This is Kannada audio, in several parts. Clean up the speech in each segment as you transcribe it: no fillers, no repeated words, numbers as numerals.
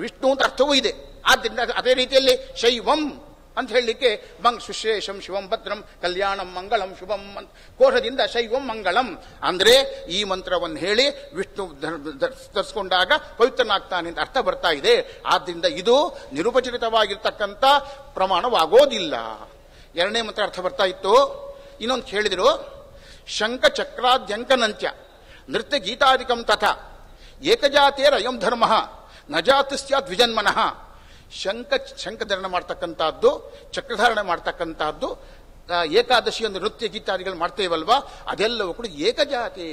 ವಿಷ್ಣು ಅಂತ ಅರ್ಥವೂ ಇದೆ. ಆದ್ದರಿಂದ ಅದೇ ರೀತಿಯಲ್ಲಿ ಶೈವಂ ಅಂತ ಹೇಳಲಿಕ್ಕೆ ಸುಶೇಷಂ ಶಿವಂ ಭದ್ರಂ ಕಲ್ಯಾಣಂ ಮಂಗಳಂ ಶುಭಂ ಕೋಶದಿಂದ ಶೈವಂ ಮಂಗಳಂ ಅಂದ್ರೆ ಈ ಮಂತ್ರವನ್ನು ಹೇಳಿ ವಿಷ್ಣು ಧರಿಸಿಕೊಂಡಾಗ ಪವಿತ್ರನಾಗ್ತಾನೆ ಅಂತ ಅರ್ಥ ಬರ್ತಾ ಇದೆ. ಆದ್ದರಿಂದ ಇದು ನಿರುಪಚರಿತವಾಗಿರ್ತಕ್ಕಂಥ ಪ್ರಮಾಣವಾಗೋದಿಲ್ಲ. ಎರಡನೇ ಮಂತ್ರ ಅರ್ಥ ಬರ್ತಾ ಇತ್ತು. ಇನ್ನೊಂದು ಹೇಳಿದ್ರು, ಶಂಖ ಚಕ್ರಾದ್ಯಂಕನಂತ್ಯ ನೃತ್ಯ ಗೀತಾದಿಕಂ ತಥಾ ಏಕಜಾತೇರಯಂ ಧರ್ಮ ನ ಜಾತು ಸ್ಯಾತ್ ದ್ವಿಜನ್ಮನಃ. ಶಂಖಧಾರಣೆ ಮಾಡ್ತಕ್ಕಂಥದ್ದು, ಚಕ್ರಧಾರಣೆ ಮಾಡ್ತಕ್ಕಂಥದ್ದು, ಏಕಾದಶಿ ಒಂದು ನೃತ್ಯ ಗೀತಾದಿಗಳು ಮಾಡ್ತೇವಲ್ವಾ, ಅದೆಲ್ಲವೂ ಕೂಡ ಏಕಜಾತೇ,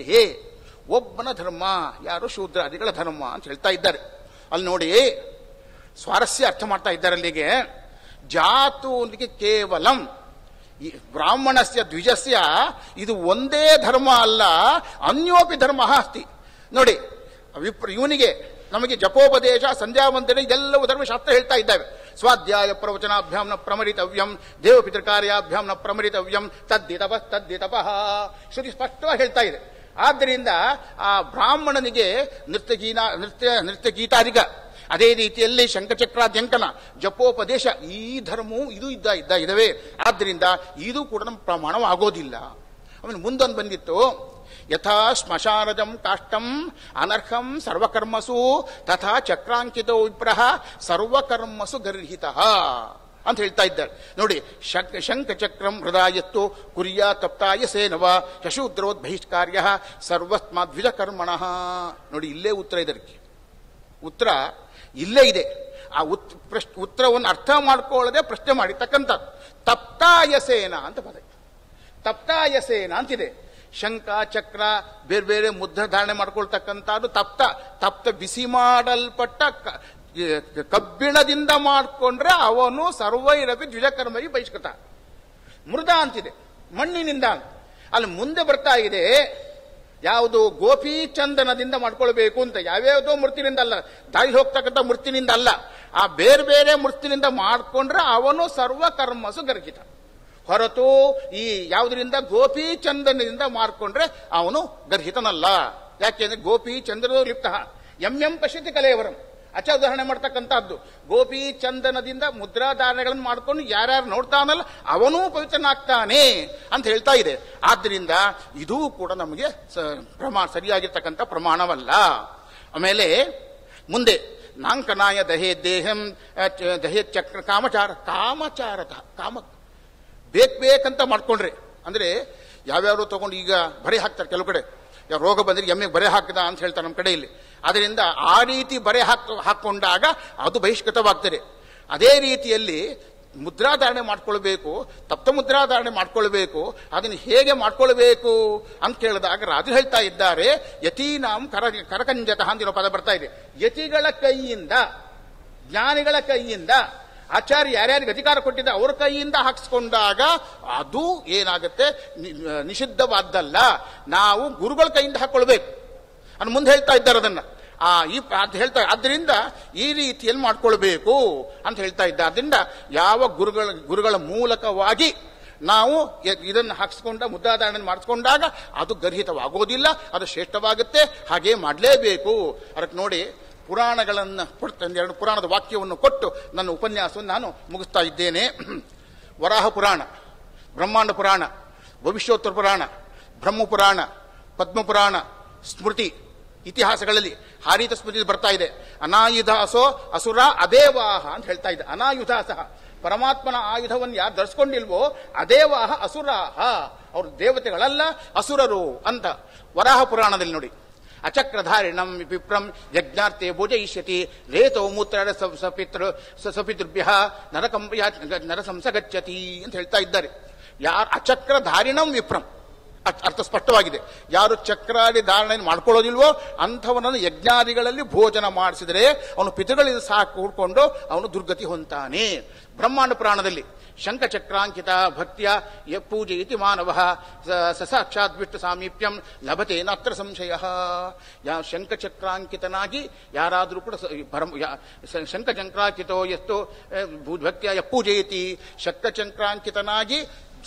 ಒಬ್ಬನ ಧರ್ಮ, ಯಾರು ಶೂದ್ರಾದಿಗಳ ಧರ್ಮ ಅಂತ ಹೇಳ್ತಾ ಇದ್ದಾರೆ. ಅಲ್ಲಿ ನೋಡಿ ಸ್ವಾರಸ್ಯ ಅರ್ಥ ಮಾಡ್ತಾ ಇದ್ದಾರೆ. ಅಲ್ಲಿಗೆ ಜಾತೂನಿಗೆ ಕೇವಲಂ ಬ್ರಾಹ್ಮಣಸ್ಯ ದ್ವಿಜಸ್ಯ ಇದು ಒಂದೇ ಧರ್ಮ ಅಲ್ಲ, ಅನ್ಯೋಪಿ ಧರ್ಮ ಅಸ್ತಿ. ನೋಡಿ ಇವನಿಗೆ ನಮಗೆ ಜಪೋಪದೇಶ ಸಂಧ್ಯಾವಂದನೆ ಇದೆಲ್ಲವೂ ಧರ್ಮಶಾಸ್ತ್ರ ಹೇಳ್ತಾ ಇದ್ದಾವೆ. ಸ್ವಾಧ್ಯಾಯ ಪ್ರವಚನಾಭ್ಯಾಂ ನ ಪ್ರಮರಿತವ್ಯಂ ದೇವಪಿತೃಕಾರ್ಯಾಭ್ಯಾಂ ನ ಪ್ರಮರಿತವ್ಯಂ ತದ್ದಿತಪಃ ಶ್ರುತಿ ಸ್ಪಷ್ಟವಾಗಿ ಹೇಳ್ತಾ ಇದೆ. ಆದ್ದರಿಂದ ಆ ಬ್ರಾಹ್ಮಣನಿಗೆ ನೃತ್ಯ ಗೀತಾದಿಗ, ಅದೇ ರೀತಿಯಲ್ಲಿ ಶಂಖಚಕ್ರಾದ್ಯಂಕನ ಜಪೋಪದೇಶ ಈ ಧರ್ಮವು ಇದು ಇದ್ದಾವೆ. ಆದ್ದರಿಂದ ಇದು ಕೂಡ ನಮ್ಮ ಪ್ರಮಾಣವಾಗೋದಿಲ್ಲ. ಆಮೇಲೆ ಮುಂದೊಂದು ಬಂದಿತ್ತು, ಯಥಾ ಶ್ಮಶಾನಜಂ ಕಾಷ್ಟಂ ಅನರ್ಹಂ ಸರ್ವಕರ್ಮಸು ತಥಾ ಚಕ್ರಾಂಕಿತೋ ವಿಪ್ರಹ ಸರ್ವಕರ್ಮಸು ಗರ್ಹಿತಃ ಅಂತ ಹೇಳ್ತಾ ಇದ್ದಾರೆ. ನೋಡಿ ಶಂಖಚಕ್ರಂ ಹೃದಯತ್ತು ಕುರ್ಯಾ ತಪ್ತಾಯ ಸೇನವ ಶಶೂದ್ರೋದ್ ಬಹಿಷ್ಕಾರ್ಯ ಸರ್ವಸ್ಮಾದ್ವಿಜ ಕರ್ಮಣಃ. ನೋಡಿ ಇಲ್ಲೇ ಉತ್ತರ ಇದಕ್ಕೆ, ಉತ್ತರ ಇಲ್ಲೇ ಇದೆ. ಆ ಉತ್ತರವನ್ನು ಅರ್ಥ ಮಾಡ್ಕೊಳ್ಳದೆ ಪ್ರಶ್ನೆ ಮಾಡಿರ್ತಕ್ಕಂಥದ್ದು. ತಪ್ತಾಯಸೇನ ಅಂತ ಪದ, ತಪ್ತಾಯಸೇನ ಅಂತಿದೆ. ಶಂಖ ಚಕ್ರ ಬೇರೆ ಬೇರೆ ಮುದ್ರ ಧಾರಣೆ ಮಾಡ್ಕೊಳ್ತಕ್ಕಂಥದ್ದು ತಪ್ತ ಬಿಸಿ ಮಾಡಲ್ಪಟ್ಟ ಕಬ್ಬಿಣದಿಂದ ಮಾಡಿಕೊಂಡ್ರೆ ಅವನು ಸರ್ವೈರಪಿ ದ್ವಿಜಕರ್ಮರಿ ಬಹಿಷ್ಕೃತ. ಮೃದ ಅಂತಿದೆ, ಮಣ್ಣಿನಿಂದ. ಅಲ್ಲಿ ಮುಂದೆ ಬರ್ತಾ ಇದೆ ಯಾವುದು ಗೋಪಿ ಚಂದನದಿಂದ ಮಾಡ್ಕೊಳ್ಬೇಕು ಅಂತ. ಯಾವ್ಯಾವುದೋ ಮೂರ್ತಿನಿಂದ ಅಲ್ಲ, ದಾರಿ ಹೋಗ್ತಕ್ಕಂಥ ಮೂರ್ತಿನಿಂದ ಅಲ್ಲ, ಆ ಬೇರೆ ಬೇರೆ ಮೂರ್ತಿನಿಂದ ಮಾಡ್ಕೊಂಡ್ರೆ ಅವನು ಸರ್ವಕರ್ಮಸು ಗರ್ಹಿತ. ಹೊರತು ಈ ಯಾವುದರಿಂದ ಗೋಪಿ ಚಂದನದಿಂದ ಮಾಡ್ಕೊಂಡ್ರೆ ಅವನು ಗರ್ಹಿತನಲ್ಲ. ಯಾಕೆಂದ್ರೆ ಗೋಪಿ ಚಂದ್ರನೋ ಲಿಪ್ತ ಎಂ ಪಶ್ಯತಿ ಕಲೇವರಂ ಉದಾಹರಣೆ ಮಾಡ್ತಕ್ಕಂಥದ್ದು. ಗೋಪಿ ಚಂದನದಿಂದ ಮುದ್ರಾಧಾರಣೆಗಳನ್ನು ಮಾಡ್ಕೊಂಡು ಯಾರ್ಯಾರು ನೋಡ್ತಾನಲ್ಲ ಅವನೂ ಪವಿತ್ರನಾಗ್ತಾನೆ ಅಂತ ಹೇಳ್ತಾ ಇದೆ. ಆದ್ದರಿಂದ ಇದೂ ಕೂಡ ನಮಗೆ ಸರಿಯಾಗಿರ್ತಕ್ಕಂಥ ಪ್ರಮಾಣವಲ್ಲ. ಆಮೇಲೆ ಮುಂದೆ ನಾಂಕನಾಯ ದಹೇ ದೇಹಂ ದಹೇ ಚಕ್ರ ಕಾಮಚಾರತ ಬೇಕಂತ ಮಾಡ್ಕೊಂಡ್ರೆ ಅಂದ್ರೆ ಯಾವ್ಯಾರು ತಗೊಂಡು ಈಗ ಬರೆ ಹಾಕ್ತಾರೆ. ಕೆಲವು ಕಡೆ ಯಾವ ರೋಗ ಬಂದ್ರೆ ಎಮ್ಮೆಗೆ ಬರೆ ಹಾಕಿದ ಅಂತ ಹೇಳ್ತಾರೆ ನಮ್ಮ ಕಡೆಯಲ್ಲಿ. ಅದರಿಂದ ಆ ರೀತಿ ಬರೆ ಹಾಕೊಂಡಾಗ ಅದು ಬಹಿಷ್ಕೃತವಾಗ್ತದೆ. ಅದೇ ರೀತಿಯಲ್ಲಿ ಮುದ್ರಾಧಾರಣೆ ಮಾಡ್ಕೊಳ್ಬೇಕು, ತಪ್ತ ಮುದ್ರಾಧಾರಣೆ ಮಾಡ್ಕೊಳ್ಬೇಕು. ಅದನ್ನು ಹೇಗೆ ಮಾಡ್ಕೊಳ್ಬೇಕು ಅಂತ ಕೇಳಿದಾಗ ರಾಜರು ಹೇಳ್ತಾ ಇದ್ದಾರೆ, ಯತೀನಾಂ ಕರಕಂಜತಃ ಅಂದಿರೋ ಪದ ಬರ್ತಾ ಇದೆ. ಯತಿಗಳ ಕೈಯಿಂದ, ಜ್ಞಾನಿಗಳ ಕೈಯಿಂದ, ಆಚಾರ್ಯ ಯಾರ್ಯಾರಿಗೆ ಅಧಿಕಾರ ಕೊಟ್ಟಿದ್ದ ಅವ್ರ ಕೈಯಿಂದ ಹಾಕಿಸ್ಕೊಂಡಾಗ ಅದು ಏನಾಗುತ್ತೆ, ನಿಷಿದ್ಧವಾದ್ದಲ್ಲ. ನಾವು ಗುರುಗಳ ಕೈಯಿಂದ ಹಾಕೊಳ್ಬೇಕು ಅನ್ನು ಮುಂದೆ ಹೇಳ್ತಾ ಇದ್ದಾರೆ. ಅದನ್ನ ಹೇಳ್ತಾ ಆದ್ದರಿಂದ ಈ ರೀತಿಯಲ್ಲಿ ಮಾಡ್ಕೊಳ್ಬೇಕು ಅಂತ ಹೇಳ್ತಾ ಇದ್ದ. ಅದರಿಂದ ಯಾವ ಗುರುಗಳ ಮೂಲಕವಾಗಿ ನಾವು ಇದನ್ನು ಹಾಕಿಸ್ಕೊಂಡ ಮುದ್ರಾಧಾರಣೆ ಮಾಡಿಸ್ಕೊಂಡಾಗ ಅದು ಗರ್ಹಿತವಾಗೋದಿಲ್ಲ, ಅದು ಶ್ರೇಷ್ಠವಾಗುತ್ತೆ. ಹಾಗೆ ಮಾಡಲೇಬೇಕು. ಅದಕ್ಕೆ ನೋಡಿ ಪುರಾಣಗಳನ್ನು ಕೊಡ್ತೇನೆ, ಎರಡು ಪುರಾಣದ ವಾಕ್ಯವನ್ನು ಕೊಟ್ಟು ನನ್ನ ಉಪನ್ಯಾಸವನ್ನು ನಾನು ಮುಗಿಸ್ತಾ ಇದ್ದೇನೆ. ವರಾಹ ಪುರಾಣ, ಬ್ರಹ್ಮಾಂಡ ಪುರಾಣ, ಭವಿಷ್ಯೋತ್ತರ ಪುರಾಣ, ಬ್ರಹ್ಮಪುರಾಣ, ಪದ್ಮಪುರಾಣ, ಸ್ಮೃತಿ ಇತಿಹಾಸಗಳಲ್ಲಿ ಹಾರಿತ ಸ್ಮೃತಿ ಬರ್ತಾ ಇದೆ. ಅನಾಯುಧಾಸೋ ಅಸುರ ಅದೇವಾಹ ಅಂತ ಹೇಳ್ತಾ ಇದೆ. ಅನಾಯುಧಾಸಃ ಪರಮಾತ್ಮನ ಆಯುಧವನ್ನು ಯಾರು ಧರಿಸ್ಕೊಂಡಿಲ್ವೋ ಅದೇವಾಹ ಅಸುರಾಹ, ಅವರು ದೇವತೆಗಳಲ್ಲ ಅಸುರರು ಅಂತ. ವರಾಹ ಪುರಾಣದಲ್ಲಿ ನೋಡಿ, ಅಚಕ್ರಧಾರಿಣಂ ವಿಪ್ರಂ ಯಜ್ಞಾರ್ಥೆ ಭೋಜಯಿಷ್ಯತಿ ರೇತೋ ಮೂತ್ರ ಸಪಿತೃಭ್ಯ ನರಸಂಸ ಗಚ್ಚತಿ ಅಂತ ಹೇಳ್ತಾ ಇದ್ದಾರೆ. ಯಾರು ಅಚಕ್ರಧಾರಿಣಂ ವಿಪ್ರಂ ಅರ್ಥ ಸ್ಪಷ್ಟವಾಗಿದೆ. ಯಾರು ಚಕ್ರಾದಿ ಧಾರಣೆಯನ್ನು ಮಾಡ್ಕೊಳ್ಳೋದಿಲ್ವೋ ಅಂಥವನನ್ನು ಯಜ್ಞಾದಿಗಳಲ್ಲಿ ಭೋಜನ ಮಾಡಿಸಿದರೆ ಅವನು ಪಿತೃಗಳಿಂದ ಸಹ ಕೂಡ್ಕೊಂಡು ಅವನು ದುರ್ಗತಿ ಹೊಂತಾನೆ. ಬ್ರಹ್ಮಾಂಡ ಪುರಾಣದಲ್ಲಿ ಶಂಖಚಕ್ರಾಂಕಿತ ಭಕ್ತಿಯ ಪೂಜೆಯಿತಿ ಮಾನವ ಸಾಕ್ಷಾತ್ ವಿಷ್ಣು ಸಾಮೀಪ್ಯಂ ಲಭತೆ ನಾತ್ರ ಸಂಶಯ. ಶಂಖಚಕ್ರಾಂಕಿತನಾಗಿ ಯಾರಾದರೂ ಕೂಡ ಶಂಖಚಕ್ರಾಂಕಿತೋ ಎಷ್ಟು ಭಕ್ತಿಯ ಪೂಜೆಯಿತಿ, ಶಂಖಚಕ್ರಾಂಕಿತನಾಗಿ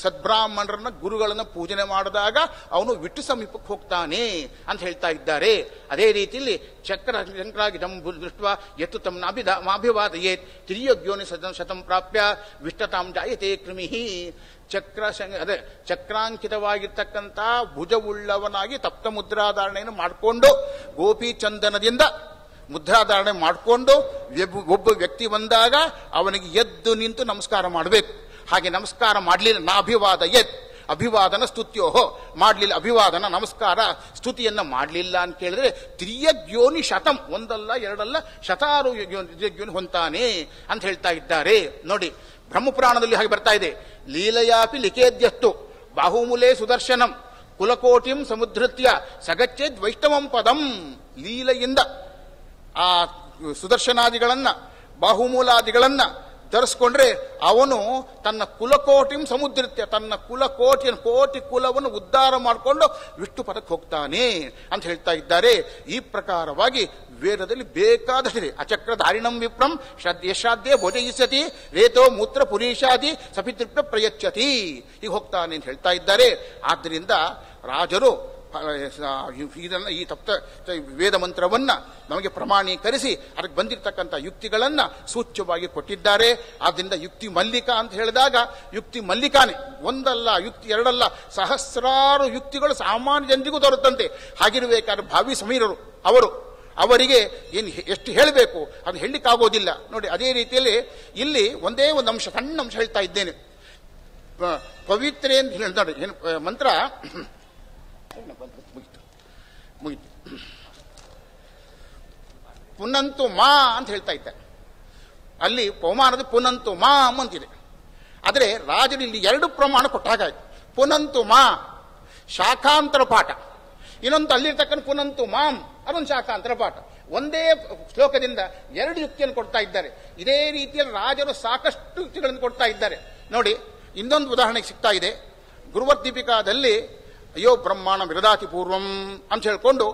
ಸದ್ಬ್ರಾಹ್ಮಣರನ್ನ ಗುರುಗಳನ್ನ ಪೂಜನೆ ಮಾಡಿದಾಗ ಅವನು ವಿಟ್ಟು ಸಮೀಪಕ್ಕೆ ಹೋಗ್ತಾನೆ ಅಂತ ಹೇಳ್ತಾ ಇದ್ದಾರೆ. ಅದೇ ರೀತಿಯಲ್ಲಿ ಚಕ್ರಾಗಿದಂ ದೃಷ್ಟ ಎತ್ತು ತಮ್ಮ ಅಭಿವಾದಯೇ ತಿರ್ಯೋಗ್ಯೋನಿ ಶತಂ ಪ್ರಾಪ್ಯ ವಿಷ್ಟತಾಂ ಜಾಯತೆ ಕೃಮಿಹಿ. ಅದೇ ಚಕ್ರಾಂಕಿತವಾಗಿರ್ತಕ್ಕಂಥ ಭುಜವುಳ್ಳವನಾಗಿ ತಪ್ತ ಮುದ್ರಾಧಾರಣೆಯನ್ನು ಮಾಡಿಕೊಂಡು ಗೋಪಿಚಂದನದಿಂದ ಮುದ್ರಾಧಾರಣೆ ಮಾಡಿಕೊಂಡು ಒಬ್ಬ ವ್ಯಕ್ತಿ ಬಂದಾಗ ಅವನಿಗೆ ಎದ್ದು ನಿಂತು ನಮಸ್ಕಾರ ಮಾಡಬೇಕು. ಹಾಗೆ ನಮಸ್ಕಾರ ಮಾಡಲಿಲ್ಲ ಅಭಿವಾದ ಅಭಿವಾದನ ಸ್ತುತ್ಯೋಹೋ ಮಾಡಲಿಲ್ಲ, ಅಭಿವಾದನ ನಮಸ್ಕಾರ ಸ್ತುತಿಯನ್ನ ಮಾಡಲಿಲ್ಲ ಅಂತ ಕೇಳಿದ್ರೆ ತಿರ್ಯಗ್ಯೋನಿ ಶತಂ, ಒಂದಲ್ಲ ಎರಡಲ್ಲ ಶತಾರು ತಿರ್ಯಗ್ಯೋನಿ ಹೊಂತಾನೆ ಅಂತ ಹೇಳ್ತಾ ಇದ್ದಾರೆ. ನೋಡಿ, ಬ್ರಹ್ಮಪುರಾಣದಲ್ಲಿ ಹಾಗೆ ಬರ್ತಾ ಇದೆ. ಲೀಲಯಾಪಿ ಲಿಖೇದ್ಯಸ್ತು ಬಾಹುಮೂಲೆ ಸುದರ್ಶನಂ ಕುಲಕೋಟಿಂ ಸಮುದ್ರತ್ಯ ಸಗಚ್ಚೇದ್ ವೈಷ್ಣವಂ ಪದಂ. ಲೀಲೆಯಿಂದ ಆ ಸುದರ್ಶನಾದಿಗಳನ್ನ ಬಾಹುಮೂಲಾದಿಗಳನ್ನ ಧರಿಸ್ಕೊಂಡ್ರೆ ಅವನು ತನ್ನ ಕುಲಕೋಟಿಂ ಸಮುದ್ರತ್ಯ, ತನ್ನ ಕೋಟಿ ಕುಲವನ್ನು ಉದ್ಧಾರ ಮಾಡಿಕೊಂಡು ವಿಷ್ಣು ಪದಕ್ಕೆ ಹೋಗ್ತಾನೆ ಅಂತ ಹೇಳ್ತಾ ಇದ್ದಾರೆ. ಈ ಪ್ರಕಾರವಾಗಿ ವೇದದಲ್ಲಿ ಬೇಕಾದಷ್ಟಿದೆ. ಅಚಕ್ರಧಾರಿಣಂ ವಿಪ್ರಂ ಯಶಾದ್ಯ ಭೋಜಯಿಸತಿ ರೇತೋ ಮೂತ್ರ ಪುರೀಷಾದಿ ಸಪಿತೃಪ್ತ ಪ್ರಯಚ್ಛತಿ, ಈಗ ಹೋಗ್ತಾನೆ ಅಂತ ಹೇಳ್ತಾ ಇದ್ದಾರೆ. ಆದ್ದರಿಂದ ರಾಜರು ಇದನ್ನ ಈ ವೇದ ಮಂತ್ರವನ್ನ ನಮಗೆ ಪ್ರಮಾಣೀಕರಿಸಿ ಅದಕ್ಕೆ ಬಂದಿರತಕ್ಕಂಥ ಯುಕ್ತಿಗಳನ್ನ ಸೂಚ್ಯವಾಗಿ ಕೊಟ್ಟಿದ್ದಾರೆ. ಆದ್ದರಿಂದ ಯುಕ್ತಿ ಮಲ್ಲಿಕ ಅಂತ ಹೇಳಿದಾಗ ಯುಕ್ತಿ ಮಲ್ಲಿಕಾನೆ, ಒಂದಲ್ಲ ಯುಕ್ತಿ ಎರಡಲ್ಲ, ಸಹಸ್ರಾರು ಯುಕ್ತಿಗಳು ಸಾಮಾನ್ಯ ಜನರಿಗೂ ದೊರೆತಂತೆ. ಹಾಗಿರಬೇಕಾದ್ರೆ ಭಾವಿ ಸಮೀರರು ಅವರಿಗೆ ಏನು ಎಷ್ಟು ಹೇಳಬೇಕು ಅದು ಹೇಳಲಿಕ್ಕಾಗೋದಿಲ್ಲ. ನೋಡಿ, ಅದೇ ರೀತಿಯಲ್ಲಿ ಇಲ್ಲಿ ಒಂದೇ ಒಂದು ಅಂಶ, ಸಣ್ಣ ಅಂಶ ಹೇಳ್ತಾ ಇದ್ದೇನೆ. ಪವಿತ್ರೆ ಅಂತ ಹೇಳಿ ನೋಡಿ, ಏನು ಮಂತ್ರ ಮುಗಿತು. ಪುನಂತು ಮಾ ಅಂತ ಹೇಳ್ತಾ ಇದ್ದಾರೆ. ಅಲ್ಲಿ ಪವಮಾನದ ಪುನಂತು ಮಾ ಅಂತಿದೆ. ಆದರೆ ರಾಜರು ಇಲ್ಲಿ ಎರಡು ಪ್ರಮಾಣ ಕೊಟ್ಟಾಗಾಯ್ತು. ಪುನಂತು ಮಾ ಶಾಖಾಂತರ ಪಾಠ, ಇನ್ನೊಂದು ಅಲ್ಲಿರ್ತಕ್ಕಂಥ ಪುನಂತು ಮಾಂ ಅದೊಂದು ಶಾಖಾಂತರ ಪಾಠ. ಒಂದೇ ಶ್ಲೋಕದಿಂದ ಎರಡು ಯುಕ್ತಿಯನ್ನು ಕೊಡ್ತಾ ಇದ್ದಾರೆ. ಇದೇ ರೀತಿಯಲ್ಲಿ ರಾಜರು ಸಾಕಷ್ಟು ಯುಕ್ತಿಗಳನ್ನು ಕೊಡ್ತಾ ಇದ್ದಾರೆ. ನೋಡಿ, ಇನ್ನೊಂದು ಉದಾಹರಣೆಗೆ ಸಿಗ್ತಾ ಇದೆ. ಗುರುವರ್ದೀಪಿಕಾದಲ್ಲಿ ಅಯ್ಯೋ ಬ್ರಹ್ಮಾಣ ವಿರದಾತಿ ಪೂರ್ವಂ ಅಂತ ಹೇಳ್ಕೊಂಡು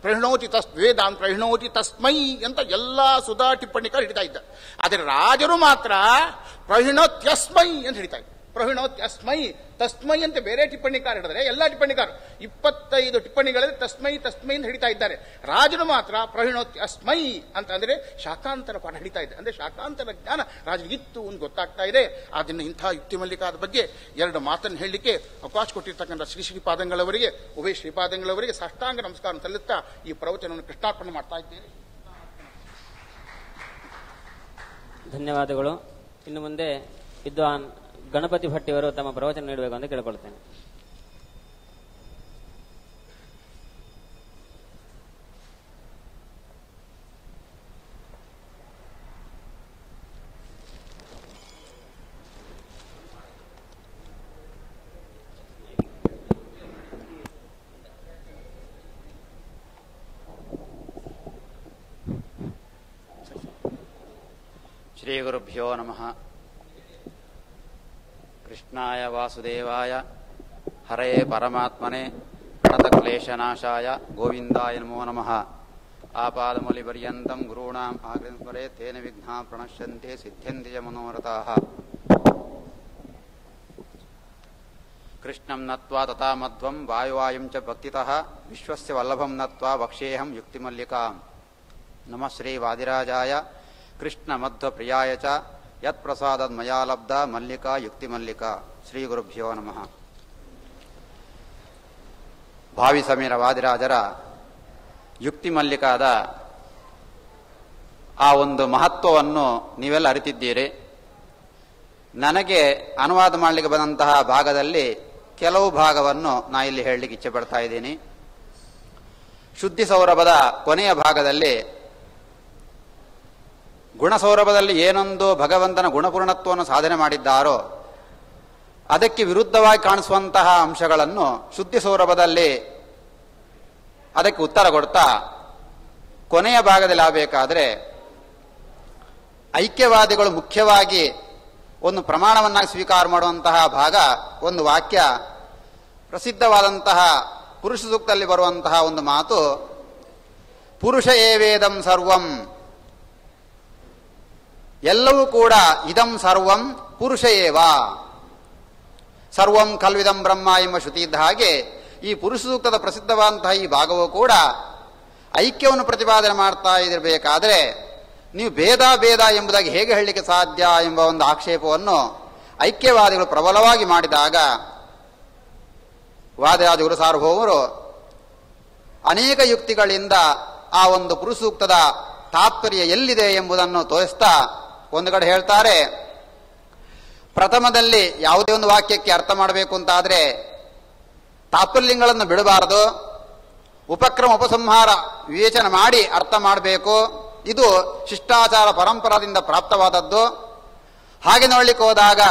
ಪ್ರಹಿಣೋತಿ ವೇದಾನ್ ಪ್ರಹಿಣೋತಿ ತಸ್ಮೈ ಅಂತ ಎಲ್ಲಾ ಸುಧಾ ಟಿಪ್ಪಣಿಕಾರ ಹಿಡಿತಾ ಇದ್ದ. ಆದರೆ ರಾಜರು ಮಾತ್ರ ಪ್ರಹಿಣೋತ್ಯಸ್ಮೈ ಅಂತ ಹಿಡಿತಾ ಇದ್ದ. ಪ್ರಹಿಣೋತ್ಯಸ್ಮೈ ತಸ್ಮೈ ಅಂತ ಬೇರೆ ಟಿಪ್ಪಣಿಕಾರ ಹಿಡಿದ್ರೆ ಎಲ್ಲ ಟಿಪ್ಪಣಿಕಾರ 25 ಟಿಪ್ಪಣಿಗಳಲ್ಲಿ ತಸ್ಮೈ ಅಂತ ಹಿಡಿತಾ ಇದ್ದಾರೆ. ರಾಜರು ಮಾತ್ರ ಪ್ರಹಿಣೋತ್ಯಸ್ಮೈ ಅಂತ ಅಂದ್ರೆ ಶಾಖಾಂತರ ಪಾಠ ಹಿಡಿತಾ ಇದೆ. ಅಂದ್ರೆ ಶಾಖಾಂತರ ಜ್ಞಾನ ರಾಜರಿಗಿತ್ತು ಅಂತ ಗೊತ್ತಾಗ್ತಾ ಇದೆ. ಅದನ್ನ ಇಂಥ ಯುಕ್ತಿ ಮಲ್ಲಿಕಾದ ಬಗ್ಗೆ ಎರಡು ಮಾತನ್ನು ಹೇಳಲಿಕ್ಕೆ ಅವಕಾಶ ಕೊಟ್ಟಿರ್ತಕ್ಕಂಥ ಶ್ರೀ ಶ್ರೀಪಾದಂಗಳವರಿಗೆ, ಉಭಯ ಶ್ರೀಪಾದಂಗಳವರಿಗೆ ಸಾಷ್ಟಾಂಗ ನಮಸ್ಕಾರ ಸಲ್ಲಿಸ್ತಾ ಈ ಪ್ರವಚನವನ್ನು ಕೃಷ್ಣಾರ್ಪಣೆ ಮಾಡ್ತಾ ಇದ್ದೇನೆ. ಧನ್ಯವಾದಗಳು. ಇನ್ನು ಮುಂದೆ ವಿದ್ವಾನ್ ಗಣಪತಿ ಭಟ್ಟಿಯವರು ತಮ್ಮ ಪ್ರವಚನ ನೀಡಬೇಕು ಅಂತ ಕೇಳಿಕೊಳ್ತೇನೆ. ಶ್ರೀ ಗುರುಭ್ಯೋ ನಮಃ. ಕೃಷ್ಣಾಯ ವಾಸುದೇವಾಯ ಹರೇ ಪರಮಾತ್ಮನೆ ಪ್ರಣತಕ್ಲೇಶನಾಶಾಯ ಗೋವಿಂದಾಯ ನಮೋ ನಮಃ. ಆಪಾದಮೌಲಿಪರ್ಯಂತಂ ಗುರುಣಾಂ ಆಗ್ರಹಸ್ಮರೆ ತೇನ ವಿಘ್ನಾ ಪ್ರಣಶ್ಯಂತೆ ಸಿದ್ಧ್ಯಂತೆ ಚ ಮನೋರಥಾಃ. ಕೃಷ್ಣಂ ನತ್ವಾ ತಥಾ ಮಧ್ವಂ ವಾಯುವಾಯುಂ ಚ ಭಕ್ತಿತಃ ವಿಶ್ವಸ್ಯ ವಲ್ಲಭಂ ನತ್ವಾ ವಕ್ಷ್ಯೇಹಂ ಯುಕ್ತಿಮಲ್ಲಿಕಾಂ. ನಮಃ ಶ್ರೀ ವಾದಿರಾಜಾಯ ಕೃಷ್ಣ ಮಧ್ವ ಪ್ರಿಯಾಯ ಚ ಯತ್ ಪ್ರಸಾದದ್ ಮಯಾ ಲಬ್ಧ ಮಲ್ಲಿಕಾ ಯುಕ್ತಿ ಮಲ್ಲಿಕಾ. ಶ್ರೀ ಗುರುಭ್ಯೋ ನಮಃ. ಭಾವಿ ಸಮೀರ ವಾದಿರಾಜರ ಯುಕ್ತಿ ಮಲ್ಲಿಕಾದ ಆ ಒಂದು ಮಹತ್ವವನ್ನು ನೀವೆಲ್ಲ ಅರಿತಿದ್ದೀರಿ. ನನಗೆ ಅನುವಾದ ಮಾಡಲಿಕ್ಕೆ ಬಂದಂತಹ ಭಾಗದಲ್ಲಿ ಕೆಲವು ಭಾಗವನ್ನು ನಾ ಇಲ್ಲಿ ಹೇಳಲಿಕ್ಕೆ ಇಚ್ಛೆ ಪಡ್ತಾ ಇದ್ದೀನಿ. ಶುದ್ಧಿ ಸೌರಭದ ಕೊನೆಯ ಭಾಗದಲ್ಲಿ ಗುಣಸೌರಭದಲ್ಲಿ ಏನೊಂದು ಭಗವಂತನ ಗುಣಪೂರ್ಣತ್ವವನ್ನು ಸಾಧನೆ ಮಾಡಿದ್ದಾರೋ ಅದಕ್ಕೆ ವಿರುದ್ಧವಾಗಿ ಕಾಣಿಸುವಂತಹ ಅಂಶಗಳನ್ನು ಶುದ್ಧಿ ಸೌರಭದಲ್ಲಿ ಅದಕ್ಕೆ ಉತ್ತರ ಕೊಡ್ತಾ ಕೊನೆಯ ಭಾಗದಲ್ಲಿ ಆಗಬೇಕಾದ್ರೆ ಐಕ್ಯವಾದಿಗಳು ಮುಖ್ಯವಾಗಿ ಒಂದು ಪ್ರಮಾಣವನ್ನಾಗಿ ಸ್ವೀಕಾರ ಮಾಡುವಂತಹ ಭಾಗ, ಒಂದು ವಾಕ್ಯ, ಪ್ರಸಿದ್ಧವಾದಂತಹ ಪುರುಷ ಸೂಕ್ತದಲ್ಲಿ ಬರುವಂತಹ ಒಂದು ಮಾತು, ಪುರುಷ ಏವೇದಂ ಸರ್ವಂ, ಎಲ್ಲವೂ ಕೂಡ ಇದಂ ಸರ್ವಂ ಪುರುಷ ಏವ, ಸರ್ವಂ ಕಲ್ವಿದಂ ಬ್ರಹ್ಮ ಎಂಬ ಶ್ರುತಿ ಇದ್ದ ಹಾಗೆ ಈ ಪುರುಷ ಸೂಕ್ತದ ಪ್ರಸಿದ್ಧವಾದಂತಹ ಈ ಭಾಗವೂ ಕೂಡ ಐಕ್ಯವನ್ನು ಪ್ರತಿಪಾದನೆ ಮಾಡ್ತಾ ಇರಬೇಕಾದ್ರೆ ನೀವು ಭೇದ ಭೇದ ಎಂಬುದಾಗಿ ಹೇಗೆ ಹೇಳಲಿಕ್ಕೆ ಸಾಧ್ಯ ಎಂಬ ಒಂದು ಆಕ್ಷೇಪವನ್ನು ಐಕ್ಯವಾದಿಗಳು ಪ್ರಬಲವಾಗಿ ಮಾಡಿದಾಗ ವಾದಿರಾಜಗುರು ಸಾರ್ವಭೌಮರು ಅನೇಕ ಯುಕ್ತಿಗಳಿಂದ ಆ ಒಂದು ಪುರುಷ ಸೂಕ್ತದ ತಾತ್ಪರ್ಯ ಎಲ್ಲಿದೆ ಎಂಬುದನ್ನು ತೋರಿಸ್ತಾ ಒಂದು ಕಡೆ ಹೇಳ್ತಾರೆ, ಪ್ರಥಮದಲ್ಲಿ ಯಾವುದೇ ಒಂದು ವಾಕ್ಯಕ್ಕೆ ಅರ್ಥ ಮಾಡಬೇಕು ಅಂತಾದರೆ ತಾತ್ಪರ್ಯಗಳನ್ನು ಬಿಡಬಾರದು, ಉಪಕ್ರಮ ಉಪಸಂಹಾರ ವಿವೇಚನೆ ಮಾಡಿ ಅರ್ಥ ಮಾಡಬೇಕು. ಇದು ಶಿಷ್ಟಾಚಾರ ಪರಂಪರಾದಿಂದ ಪ್ರಾಪ್ತವಾದದ್ದು. ಹಾಗೆ ನೋಡ್ಲಿಕ್ಕೆ ಹೋದಾಗ